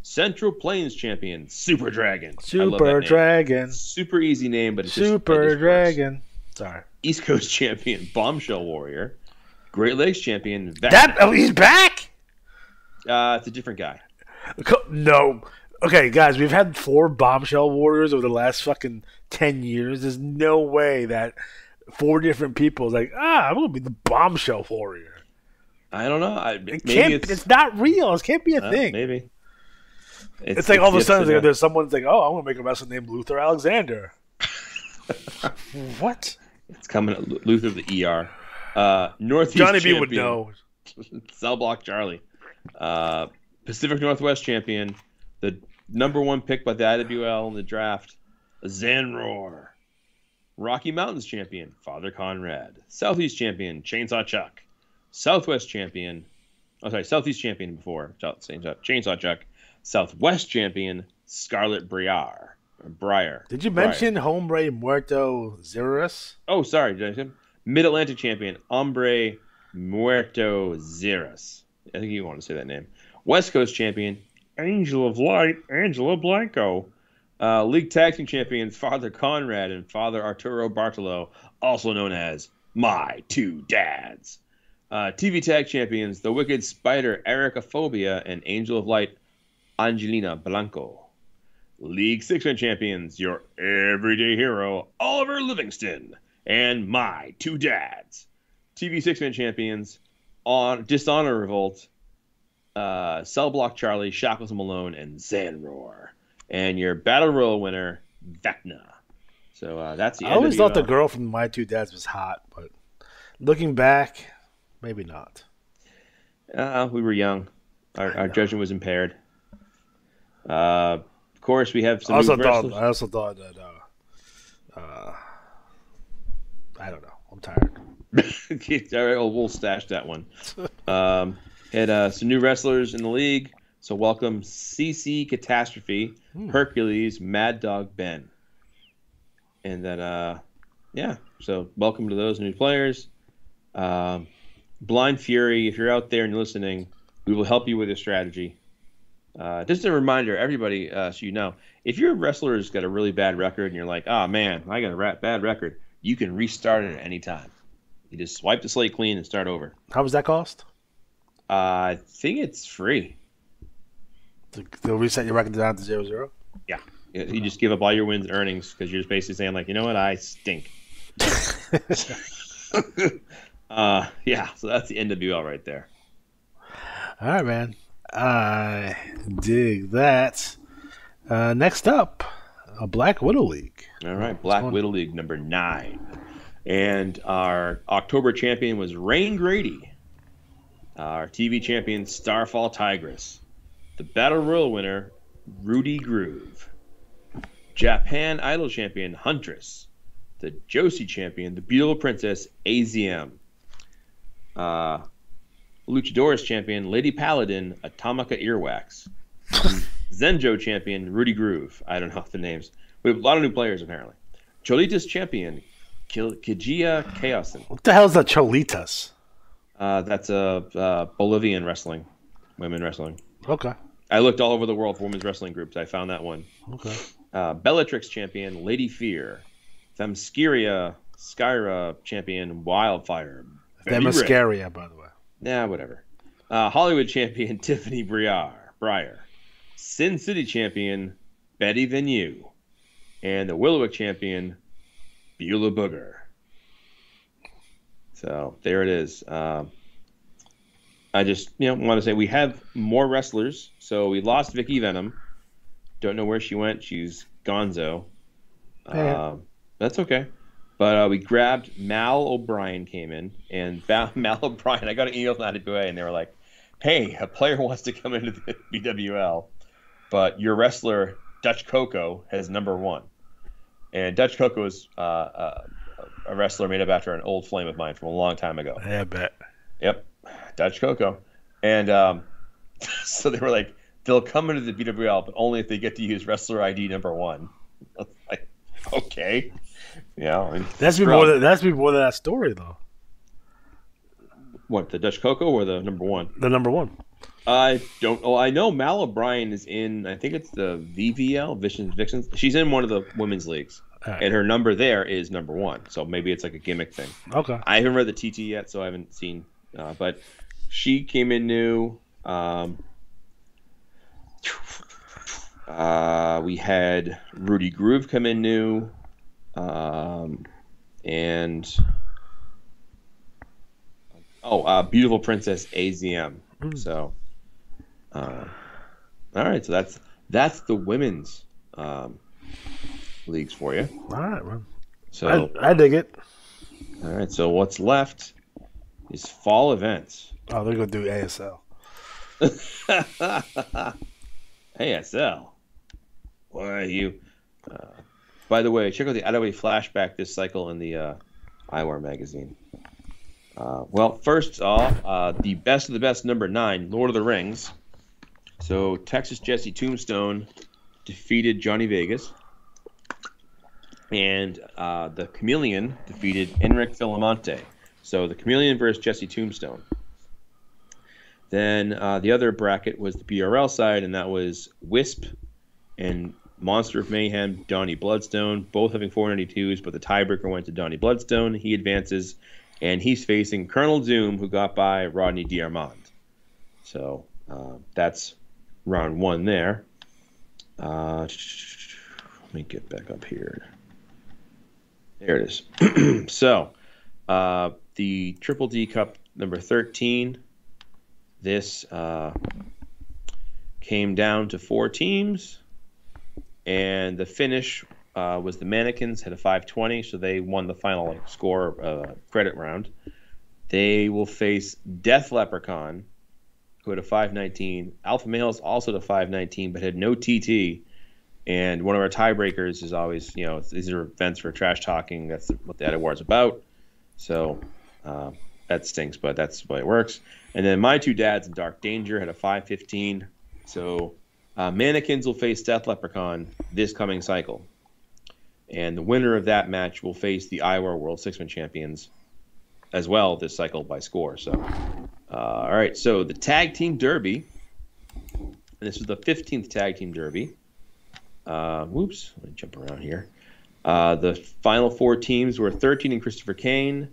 Central Plains champion, Super Dragon. Super Dragon. Super easy name, but it's Super Dragon. Sorry. East Coast champion, Bombshell Warrior. Great Lakes champion, he's back? It's a different guy. No. Okay, guys, we've had 4 Bombshell Warriors over the last fucking 10 years. There's no way that 4 different people is like, I'm going to be the Bombshell Warrior. I don't know. It's not real. It can't be a thing. Maybe. It's like all of a sudden there's someone's like, I'm going to make a wrestler named Luther Alexander. What? It's coming. Luther the ER. Northeast Johnny champion, B would know. Cell Block Charlie. Pacific Northwest champion. The #1 pick by the IWL in the draft. Zanroar. Rocky Mountains champion. Father Conrad. Southeast champion. Chainsaw Chuck. Southwest champion. Southeast champion before. Chainsaw Chuck. Southwest champion. Scarlet Briar. Did you mention Hombre Muerto Zeros? Oh, sorry. Did I say Mid-Atlantic champion, Hombre Muerto Zeros. I think you want to say that name. West Coast champion, Angel of Light, Angela Blanco. League Tag Team champions, Father Conrad and Father Arturo Bartolo, also known as My Two Dads. TV Tag Champions, The Wicked Spider, Erica Phobia, and Angel of Light, Angelina Blanco. League Six-Man Champions, your everyday hero, Oliver Livingston, and My Two Dads. TV Six-Man Champions, on Dishonor Revolt, Cell Block Charlie, Shackles Malone, and Zanroar. And your Battle Royal winner, Vecna. So that's the I always thought the girl from My Two Dads was hot, but looking back, maybe not. We were young. Our judgment was impaired. Of course, we have some. I also thought that. I don't know. I'm tired. All right, we'll stash that one. Had some new wrestlers in the league. So welcome CC Catastrophe, Hercules, Mad Dog Ben. And then, so welcome to those new players. Blind Fury, if you're out there and listening, we will help you with your strategy. Just a reminder, everybody, so you know, if your wrestler has got a really bad record and you're like, oh man, I got a bad record, you can restart it at any time. You just swipe the slate clean and start over. How much that cost? I think it's free. They'll reset your record down to 0-0? Yeah. You just give up all your wins and earnings because you're just basically saying, like, you know what, I stink. Yeah, so that's the NWL right there. All right, man. I dig that. Next up, a Black Widow League. All right, Black Widow League number 9. And our October champion was Rain Grady. Our TV champion, Starfall Tigress. The Battle Royal winner, Rudy Groove. Japan Idol champion, Huntress. The Joshi champion, the Beautiful Princess, AZM. Luchadores champion, Lady Paladin, Atomica Earwax. Zenjo champion, Rudy Groove. I don't know the names. We have a lot of new players, apparently. Cholitas champion, Kijia Chaosin. What the hell is that Cholitas? That's Bolivian wrestling, women wrestling. Okay. I looked all over the world for women's wrestling groups. I found that one. Okay. Bellatrix champion, Lady Fear. Themyscira Skyra champion, Wildfire. Themyscira, by the way. Yeah, whatever. Hollywood champion, Tiffany Breyer. Sin City champion, Betty Venue. And the Willowick champion, Beulah Booger. So there it is. I just want to say we have more wrestlers. So we lost Vicky Venom. Don't know where she went. She's gonzo. That's okay. But we grabbed Mal O'Brien came in. And Mal O'Brien, I got an email from IWA, and they were like, hey, a player wants to come into the BWL, but your wrestler, Dutch Coco, has number 1. And Dutch Coco is a wrestler made up after an old flame of mine from a long time ago. Yeah, I bet. Yep, Dutch Coco. And so they were like, they'll come into the BWL, but only if they get to use wrestler ID number 1. Like, okay. Yeah. That's before that story, though. What, the Dutch Coco or the number 1? The number 1. I don't. Oh, I know Mal O'Brien is in. I think it's the VVL, Vixens. She's in one of the women's leagues, right. And her number there is number 1. So maybe it's like a gimmick thing. Okay. I haven't read the TT yet, so I haven't seen. But she came in new. We had Rudy Groove come in new, and Beautiful Princess AZM. So. All right, so that's the women's leagues for you. All right, man. So I dig it. All right, so what's left is fall events. Oh, they're gonna do ASL. ASL. Why you? By the way, check out the Attaway flashback this cycle in the iWar magazine. Well, first off, the best of the best number 9, Lord of the Rings. So Texas Jesse Tombstone defeated Johnny Vegas, and the Chameleon defeated Enric Filamonte. So the Chameleon versus Jesse Tombstone. Then the other bracket was the BRL side, and that was Wisp and Monster of Mayhem, Donnie Bloodstone, both having 492s, but the tiebreaker went to Donnie Bloodstone. He advances. and he's facing Colonel Doom, who got by Rodney D'Armand. So that's round 1 there. Let me get back up here. There it is. So the Triple D Cup number 13. This came down to 4 teams, and the finish was the Mannequins had a 520, so they won the final score credit round. They will face Death Leprechaun, who had a 519. Alpha Males also had a 519, but had no TT. And one of our tiebreakers is always, these are events for trash talking. That's what the award's about. So that stinks, but that's the way it works. And then My Two Dads and Dark Danger had a 515. So Mannequins will face Death Leprechaun this coming cycle. And the winner of that match will face the Iowa World Six-Man Champions as well this cycle by score. So, all right. So the Tag Team Derby, and this was the 15th Tag Team Derby. Whoops. Let me jump around here. The final 4 teams were 13 and Christopher Kane,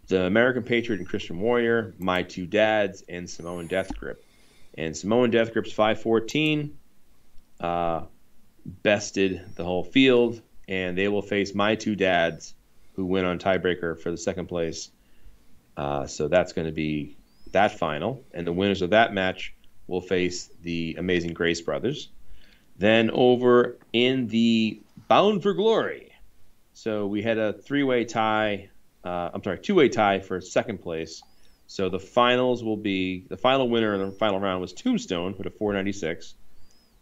the American Patriot and Christian Warrior, My Two Dads, and Samoan Death Grip. And Samoan Death Grip's 514 bested the whole field, and they will face My Two Dads, who win on tiebreaker for the second place. So that's going to be that final. And the winners of that match will face the Amazing Grace Brothers. Then over in the Bound for Glory. So we had a 2-way tie for second place. So the finals will be, the final winner in the final round was Tombstone with a 496.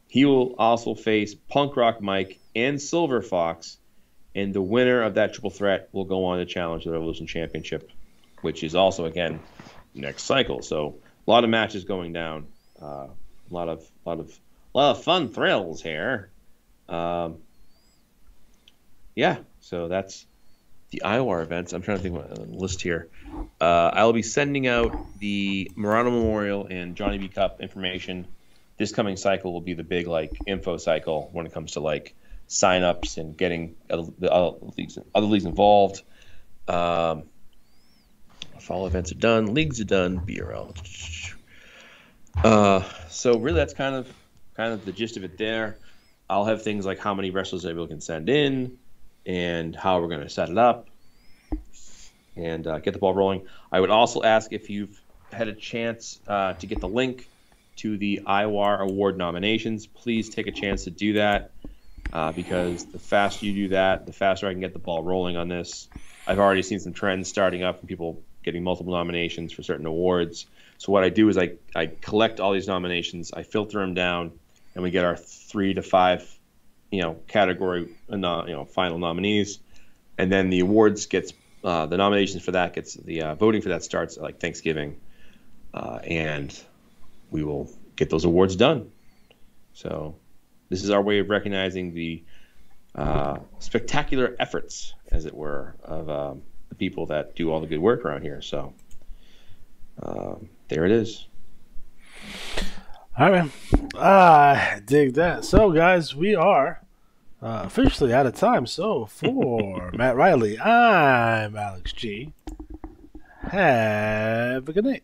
He will also face Punk Rock Mike and Silver Fox, and the winner of that triple threat will go on to challenge the Revolution Championship, which is also, again, next cycle. So a lot of matches going down. A lot of fun thrills here. Yeah, so that's the Iowa events. I'm trying to think of a list here. I'll be sending out the Murano Memorial and Johnny B Cup information. This coming cycle will be the big info cycle when it comes to sign-ups and getting the other leagues involved. Fall events are done, leagues are done, BRL. So really, that's kind of the gist of it there. I'll have things like how many wrestlers everyone can send in, and how we're going to set it up, and get the ball rolling. I would also ask if you've had a chance to get the link to the IWAR Award nominations. Please take a chance to do that, because the faster you do that, the faster I can get the ball rolling on this. I've already seen some trends starting up and people getting multiple nominations for certain awards. So what I do is I collect all these nominations, I filter them down, and we get our 3 to 5 category final nominees, and then the awards gets the nominations for that gets the voting for that starts at Thanksgiving, and we will get those awards done. So this is our way of recognizing the spectacular efforts, as it were, of the people that do all the good work around here. So there it is. All right, man. I dig that. So, guys, we are officially out of time. So, for Matt Riley, I'm Alex G. Have a good night.